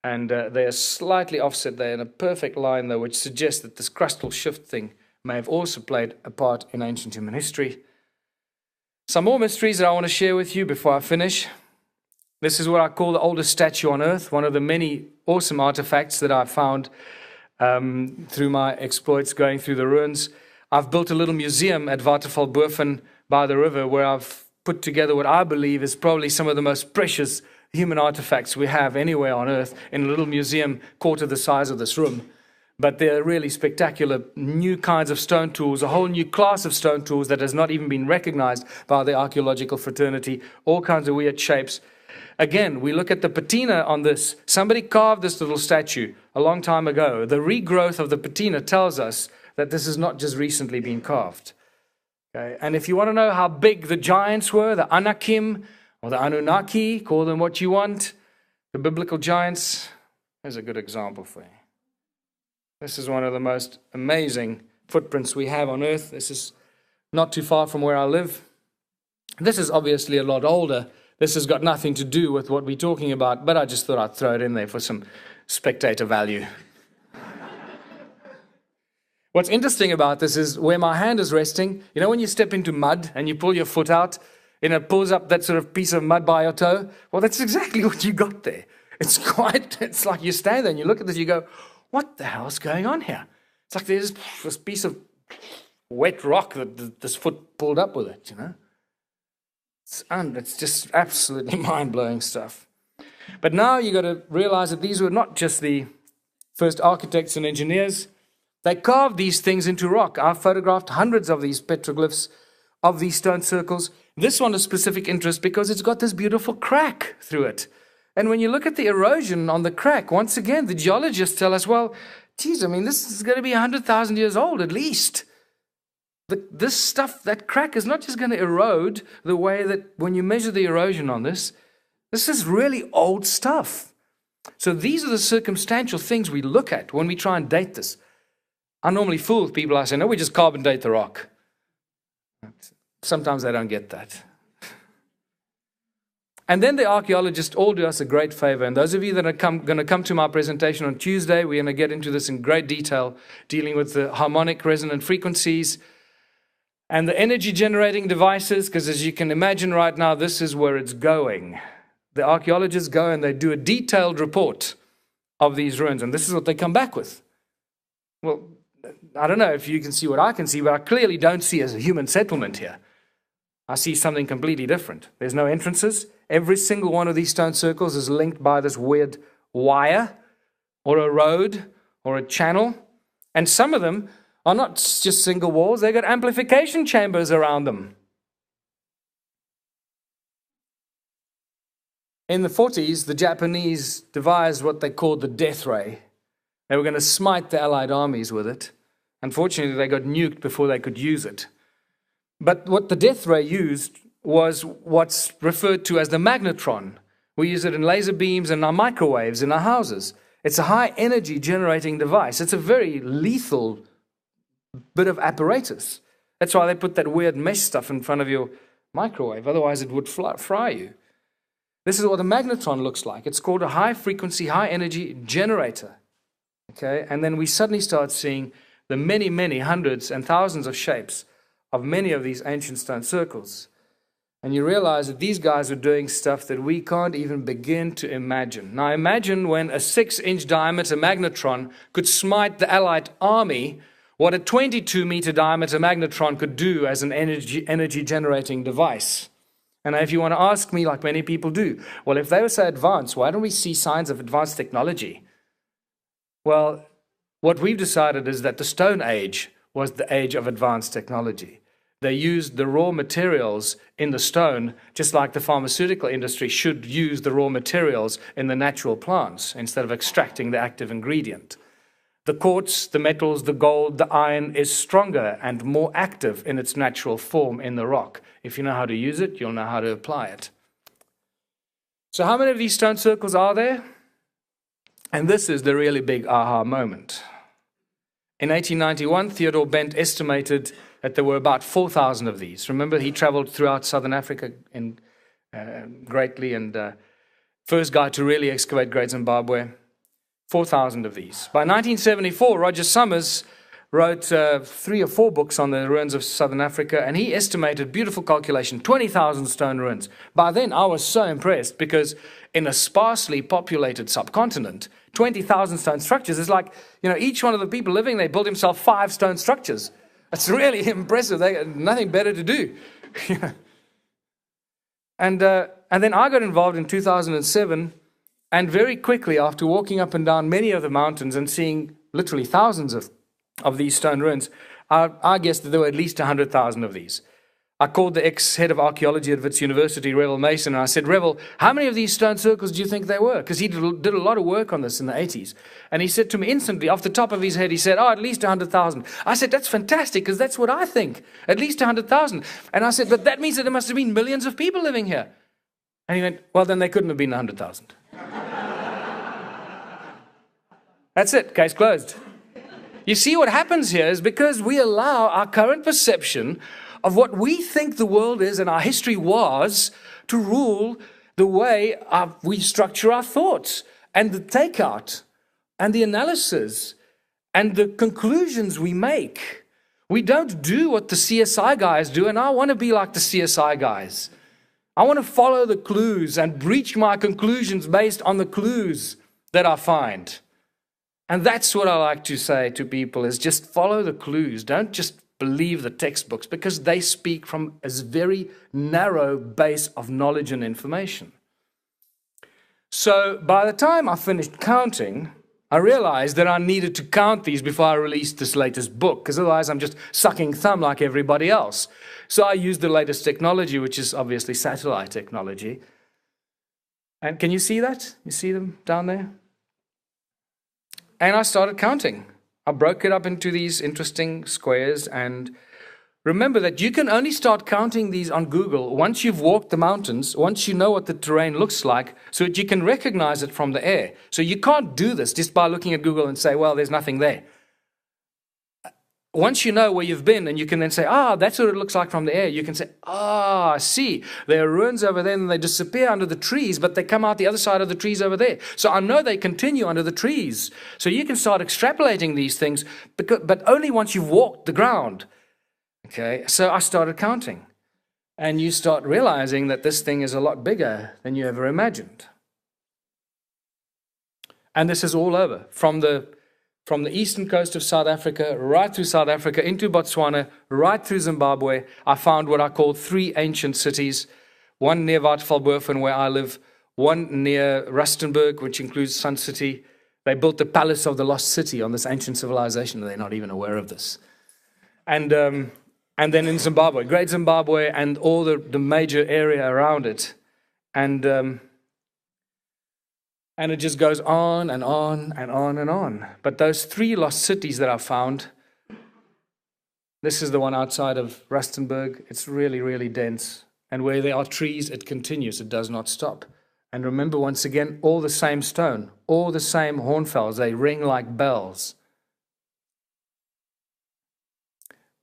And they are slightly offset there in a perfect line, though, which suggests that this crustal shift thing may have also played a part in ancient human history. Some more mysteries that I want to share with you before I finish. This is what I call the oldest statue on Earth, one of the many awesome artifacts that I found through my exploits going through the ruins. I've built a little museum at Watervalboven by the river, where I've put together what I believe is probably some of the most precious human artifacts we have anywhere on Earth, in a little museum quarter the size of this room. But they're really spectacular new kinds of stone tools, a whole new class of stone tools that has not even been recognized by the archaeological fraternity, all kinds of weird shapes. Again, we look at the patina on this. Somebody carved this little statue a long time ago. The regrowth of the patina tells us that this has not just recently been carved. Okay? And if you want to know how big the giants were, the Anakim, or the Annunaki, call them what you want, the biblical giants, here's a good example for you. This is one of the most amazing footprints we have on Earth. This is not too far from where I live. This is obviously a lot older. This has got nothing to do with what we're talking about, but I just thought I'd throw it in there for some spectator value. What's interesting about this is where my hand is resting. You know when you step into mud and you pull your foot out, and it pulls up that sort of piece of mud by your toe? Well, that's exactly what you got there. It's like you stand there and you look at this, you go, what the hell's going on here? It's like there's this piece of wet rock that this foot pulled up with it, you know? It's just absolutely mind-blowing stuff. But now you got to realize that these were not just the first architects and engineers. They carved these things into rock. I've photographed hundreds of these petroglyphs, of these stone circles. This one is specific interest because it's got this beautiful crack through it. And when you look at the erosion on the crack, once again, the geologists tell us, well, geez, I mean, this is going to be 100,000 years old at least. This stuff, that crack is not just going to erode the way that when you measure the erosion on this is really old stuff. So these are the circumstantial things we look at when we try and date this. I normally fool people. I say, no, we just carbon date the rock. Sometimes they don't get that. And then the archaeologists all do us a great favor. And those of you that are going to come to my presentation on Tuesday, we're going to get into this in great detail, dealing with the harmonic resonant frequencies and the energy generating devices, because as you can imagine right now, this is where it's going. The archaeologists go and they do a detailed report of these ruins, and this is what they come back with. Well, I don't know if you can see what I can see, but I clearly don't see as a human settlement here. I see something completely different. There's no entrances. Every single one of these stone circles is linked by this weird wire or a road or a channel. And some of them are not just single walls. They've got amplification chambers around them. In the 40s, the Japanese devised what they called the death ray. They were going to smite the Allied armies with it. Unfortunately, they got nuked before they could use it. But what the death ray used was what's referred to as the magnetron. We use it in laser beams and our microwaves in our houses. It's a high energy generating device. It's a very lethal bit of apparatus. That's why they put that weird mesh stuff in front of your microwave. Otherwise, it would fry you. This is what a magnetron looks like. It's called a high frequency, high energy generator. Okay, and then we suddenly start seeing the many, many hundreds and thousands of shapes of many of these ancient stone circles. And you realize that these guys are doing stuff that we can't even begin to imagine. Now imagine when a 6-inch diameter magnetron could smite the Allied army what a 22-meter diameter magnetron could do as an energy generating device. And if you want to ask me, like many people do, well, if they were so advanced, why don't we see signs of advanced technology? Well, what we've decided is that the Stone Age was the age of advanced technology. They used the raw materials in the stone, just like the pharmaceutical industry should use the raw materials in the natural plants instead of extracting the active ingredient. The quartz, the metals, the gold, the iron is stronger and more active in its natural form in the rock. If you know how to use it, you'll know how to apply it. So how many of these stone circles are there? And this is the really big aha moment. In 1891, Theodore Bent estimated that there were about 4,000 of these. Remember, he traveled throughout southern Africa greatly, and first guy to really excavate Great Zimbabwe. 4,000 of these. By 1974, Roger Summers wrote 3 or 4 books on the ruins of southern Africa, and he estimated, beautiful calculation, 20,000 stone ruins. By then, I was so impressed, because in a sparsely populated subcontinent, 20,000 stone structures is like, each one of the people living there built himself 5 stone structures. That's really impressive. They had nothing better to do. And then I got involved in 2007, and very quickly, after walking up and down many of the mountains and seeing literally thousands of these stone ruins, I guessed that there were at least 100,000 of these. I called the ex-head of archaeology at Wits University, Revel Mason, and I said, Revel, how many of these stone circles do you think there were? Because he did a lot of work on this in the 80s. And he said to me instantly, off the top of his head, he said, at least 100,000. I said, that's fantastic, because that's what I think, at least 100,000. And I said, but that means that there must have been millions of people living here. And he went, well, then they couldn't have been 100,000. That's it, case closed. You see, what happens here is because we allow our current perception of what we think the world is and our history was to rule the way we structure our thoughts, and the takeout and the analysis and the conclusions we make. We don't do what the CSI guys do, and I want to be like the CSI guys. I want to follow the clues and reach my conclusions based on the clues that I find. And that's what I like to say to people, is just follow the clues. Don't just believe the textbooks, because they speak from a very narrow base of knowledge and information. So by the time I finished counting, I realized that I needed to count these before I released this latest book, because otherwise I'm just sucking thumb like everybody else. So I used the latest technology, which is obviously satellite technology. And can you see that? You see them down there? And I started counting. I broke it up into these interesting squares, and remember that you can only start counting these on Google once you've walked the mountains, once you know what the terrain looks like, so that you can recognize it from the air. So you can't do this just by looking at Google and say, well, there's nothing there. Once you know where you've been, and you can then say, that's what it looks like from the air, you can say, I see, there are ruins over there, and they disappear under the trees, but they come out the other side of the trees over there. So I know they continue under the trees. So you can start extrapolating these things, but only once you've walked the ground. Okay, so I started counting. And you start realizing that this thing is a lot bigger than you ever imagined. And this is all over, from the eastern coast of South Africa, right through South Africa, into Botswana, right through Zimbabwe. I found what I call 3 ancient cities, one near Watervalboven, where I live, one near Rustenburg, which includes Sun City. They built the Palace of the Lost City on this ancient civilization, and they're not even aware of this. And then in Zimbabwe, Great Zimbabwe, and all the major area around it. And it just goes on and on and on and on. But those 3 lost cities that I found, this is the one outside of Rustenburg. It's really, really dense. And where there are trees, it continues. It does not stop. And remember, once again, all the same stone, all the same hornfels. They ring like bells.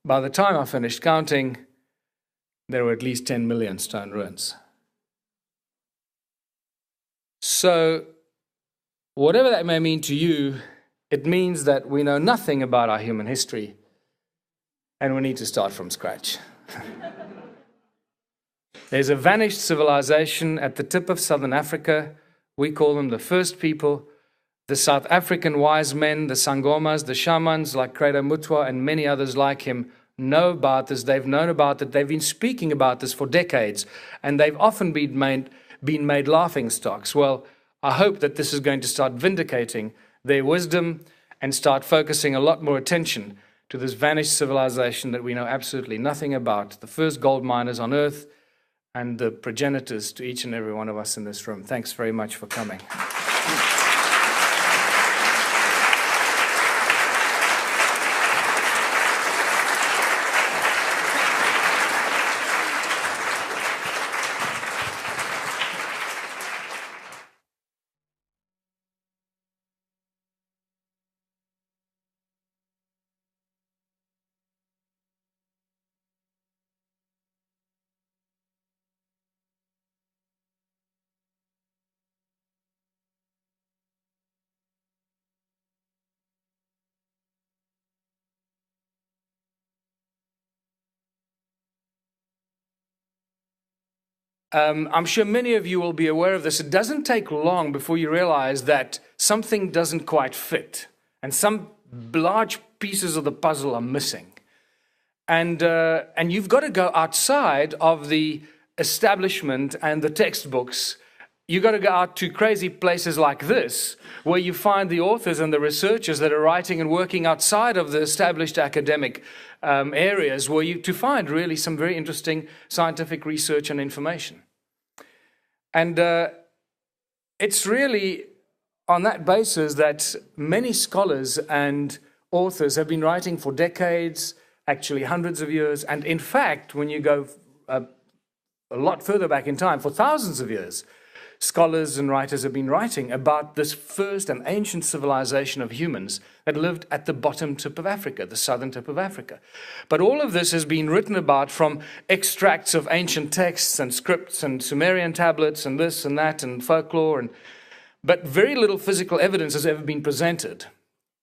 By the time I finished counting, there were at least 10 million stone ruins. So, whatever that may mean to you, it means that we know nothing about our human history, and we need to start from scratch. There's a vanished civilization at the tip of southern Africa. We call them the first people. The South African wise men, the Sangomas, the shamans like Credo Mutwa and many others like him know about this. They've known about it. They've been speaking about this for decades, and they've often been made laughing stocks. Well, I hope that this is going to start vindicating their wisdom and start focusing a lot more attention to this vanished civilization that we know absolutely nothing about, the first gold miners on Earth and the progenitors to each and every one of us in this room. Thanks very much for coming. I'm sure many of you will be aware of this. It doesn't take long before you realize that something doesn't quite fit, and some large pieces of the puzzle are missing. And you've got to go outside of the establishment and the textbooks. You've got to go out to crazy places like this, where you find the authors and the researchers that are writing and working outside of the established academic areas, to find really some very interesting scientific research and information. And it's really on that basis that many scholars and authors have been writing for decades, actually hundreds of years, and in fact, when you go a lot further back in time, for thousands of years, scholars and writers have been writing about this first and ancient civilization of humans that lived at the bottom tip of Africa, the southern tip of Africa. But all of this has been written about from extracts of ancient texts and scripts and Sumerian tablets and this and that and folklore, but very little physical evidence has ever been presented.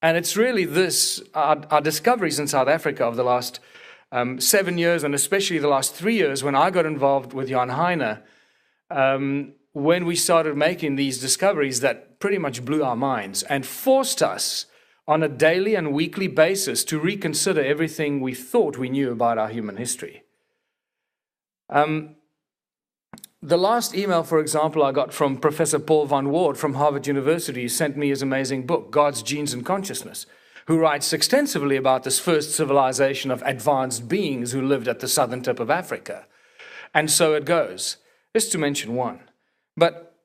And it's really this, our discoveries in South Africa of the last 7 years, and especially the last 3 years when I got involved with Jan Heine, when we started making these discoveries that pretty much blew our minds and forced us on a daily and weekly basis to reconsider everything we thought we knew about our human history. The last email, for example, I got from Professor Paul Van Ward from Harvard University, who sent me his amazing book, God's Genes and Consciousness, who writes extensively about this first civilization of advanced beings who lived at the southern tip of Africa. And so it goes, just to mention one. But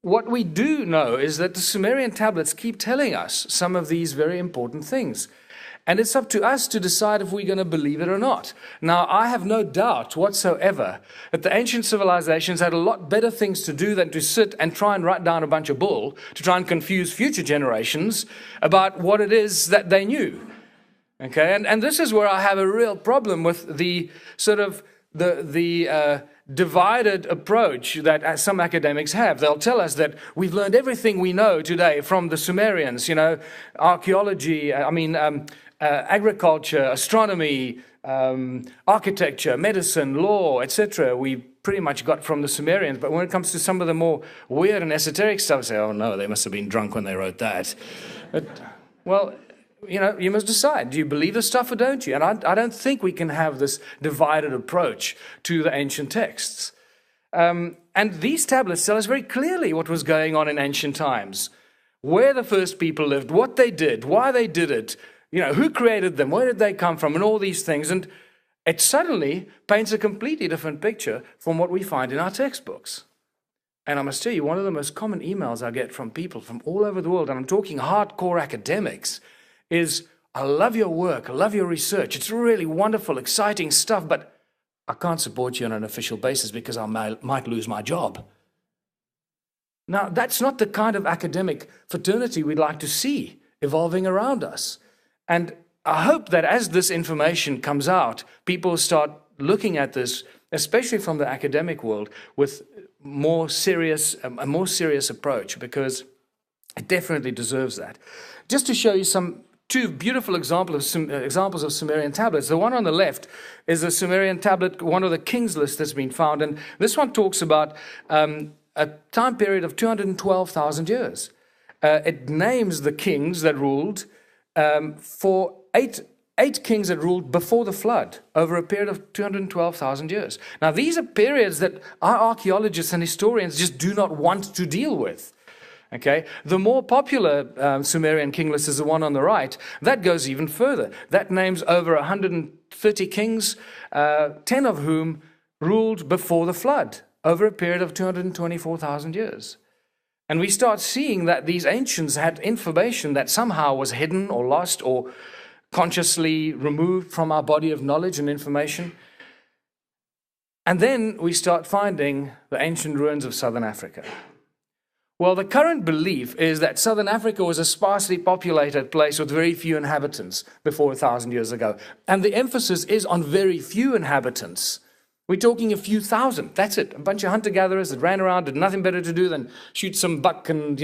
what we do know is that the Sumerian tablets keep telling us some of these very important things. And it's up to us to decide if we're going to believe it or not. Now, I have no doubt whatsoever that the ancient civilizations had a lot better things to do than to sit and try and write down a bunch of bull to try and confuse future generations about what it is that they knew. Okay, and this is where I have a real problem with the sort of the divided approach that some academics have. They'll tell us that we've learned everything we know today from the Sumerians, archaeology, agriculture, astronomy, architecture, medicine, law, etc. We pretty much got from the Sumerians. But when it comes to some of the more weird and esoteric stuff, I say, oh no, they must have been drunk when they wrote that. But, well, you must decide, do you believe this stuff or don't you? And I don't think we can have this divided approach to the ancient texts. And these tablets tell us very clearly what was going on in ancient times, where the first people lived, what they did, why they did it, who created them, where did they come from, and all these things. And it suddenly paints a completely different picture from what we find in our textbooks. And I must tell you, one of the most common emails I get from people from all over the world, and I'm talking hardcore academics, is, I love your work, I love your research, it's really wonderful, exciting stuff, but I can't support you on an official basis because I might lose my job. Now, that's not the kind of academic fraternity we'd like to see evolving around us. And I hope that as this information comes out, people start looking at this, especially from the academic world, with a more serious approach, because it definitely deserves that. Just to show you two beautiful examples of Sumerian tablets. The one on the left is a Sumerian tablet, one of the king's list that's been found. And this one talks about a time period of 212,000 years. it names the kings that ruled for eight kings that ruled before the flood over a period of 212,000 years. Now, these are periods that our archaeologists and historians just do not want to deal with. Okay, the more popular Sumerian king list is the one on the right. That goes even further. That names over 130 kings, 10 of whom ruled before the flood over a period of 224,000 years. And we start seeing that these ancients had information that somehow was hidden or lost or consciously removed from our body of knowledge and information. And then we start finding the ancient ruins of southern Africa. Well, the current belief is that southern Africa was a sparsely populated place with very few inhabitants before 1,000 years ago. And the emphasis is on very few inhabitants. We're talking a few thousand. That's it. A bunch of hunter-gatherers that ran around, did nothing better to do than shoot some buck and,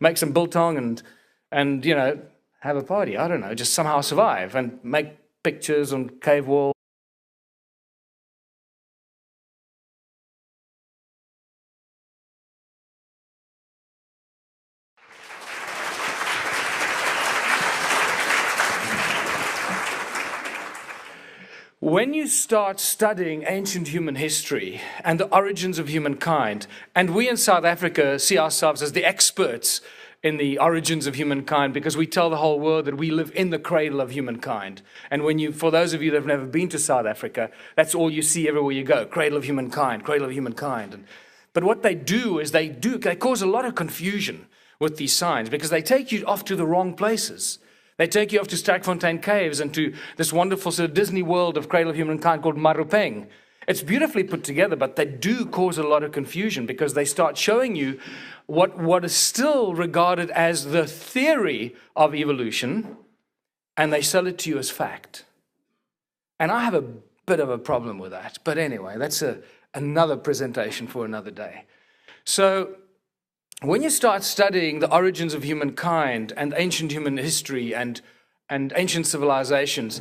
make some biltong and have a party. I don't know, just somehow survive and make pictures on cave walls. When you start studying ancient human history and the origins of humankind, and we in South Africa see ourselves as the experts in the origins of humankind because we tell the whole world that we live in the cradle of humankind. And for those of you that have never been to South Africa, that's all you see everywhere you go, cradle of humankind, cradle of humankind. But what they do is they cause a lot of confusion with these signs because they take you off to the wrong places. They take you off to Sterkfontein Caves and to this wonderful sort of Disney world of cradle of humankind called Marupeng. It's beautifully put together, but they do cause a lot of confusion because they start showing you what is still regarded as the theory of evolution, and they sell it to you as fact. And I have a bit of a problem with that. But anyway, that's another presentation for another day. So when you start studying the origins of humankind and ancient human history and ancient civilizations,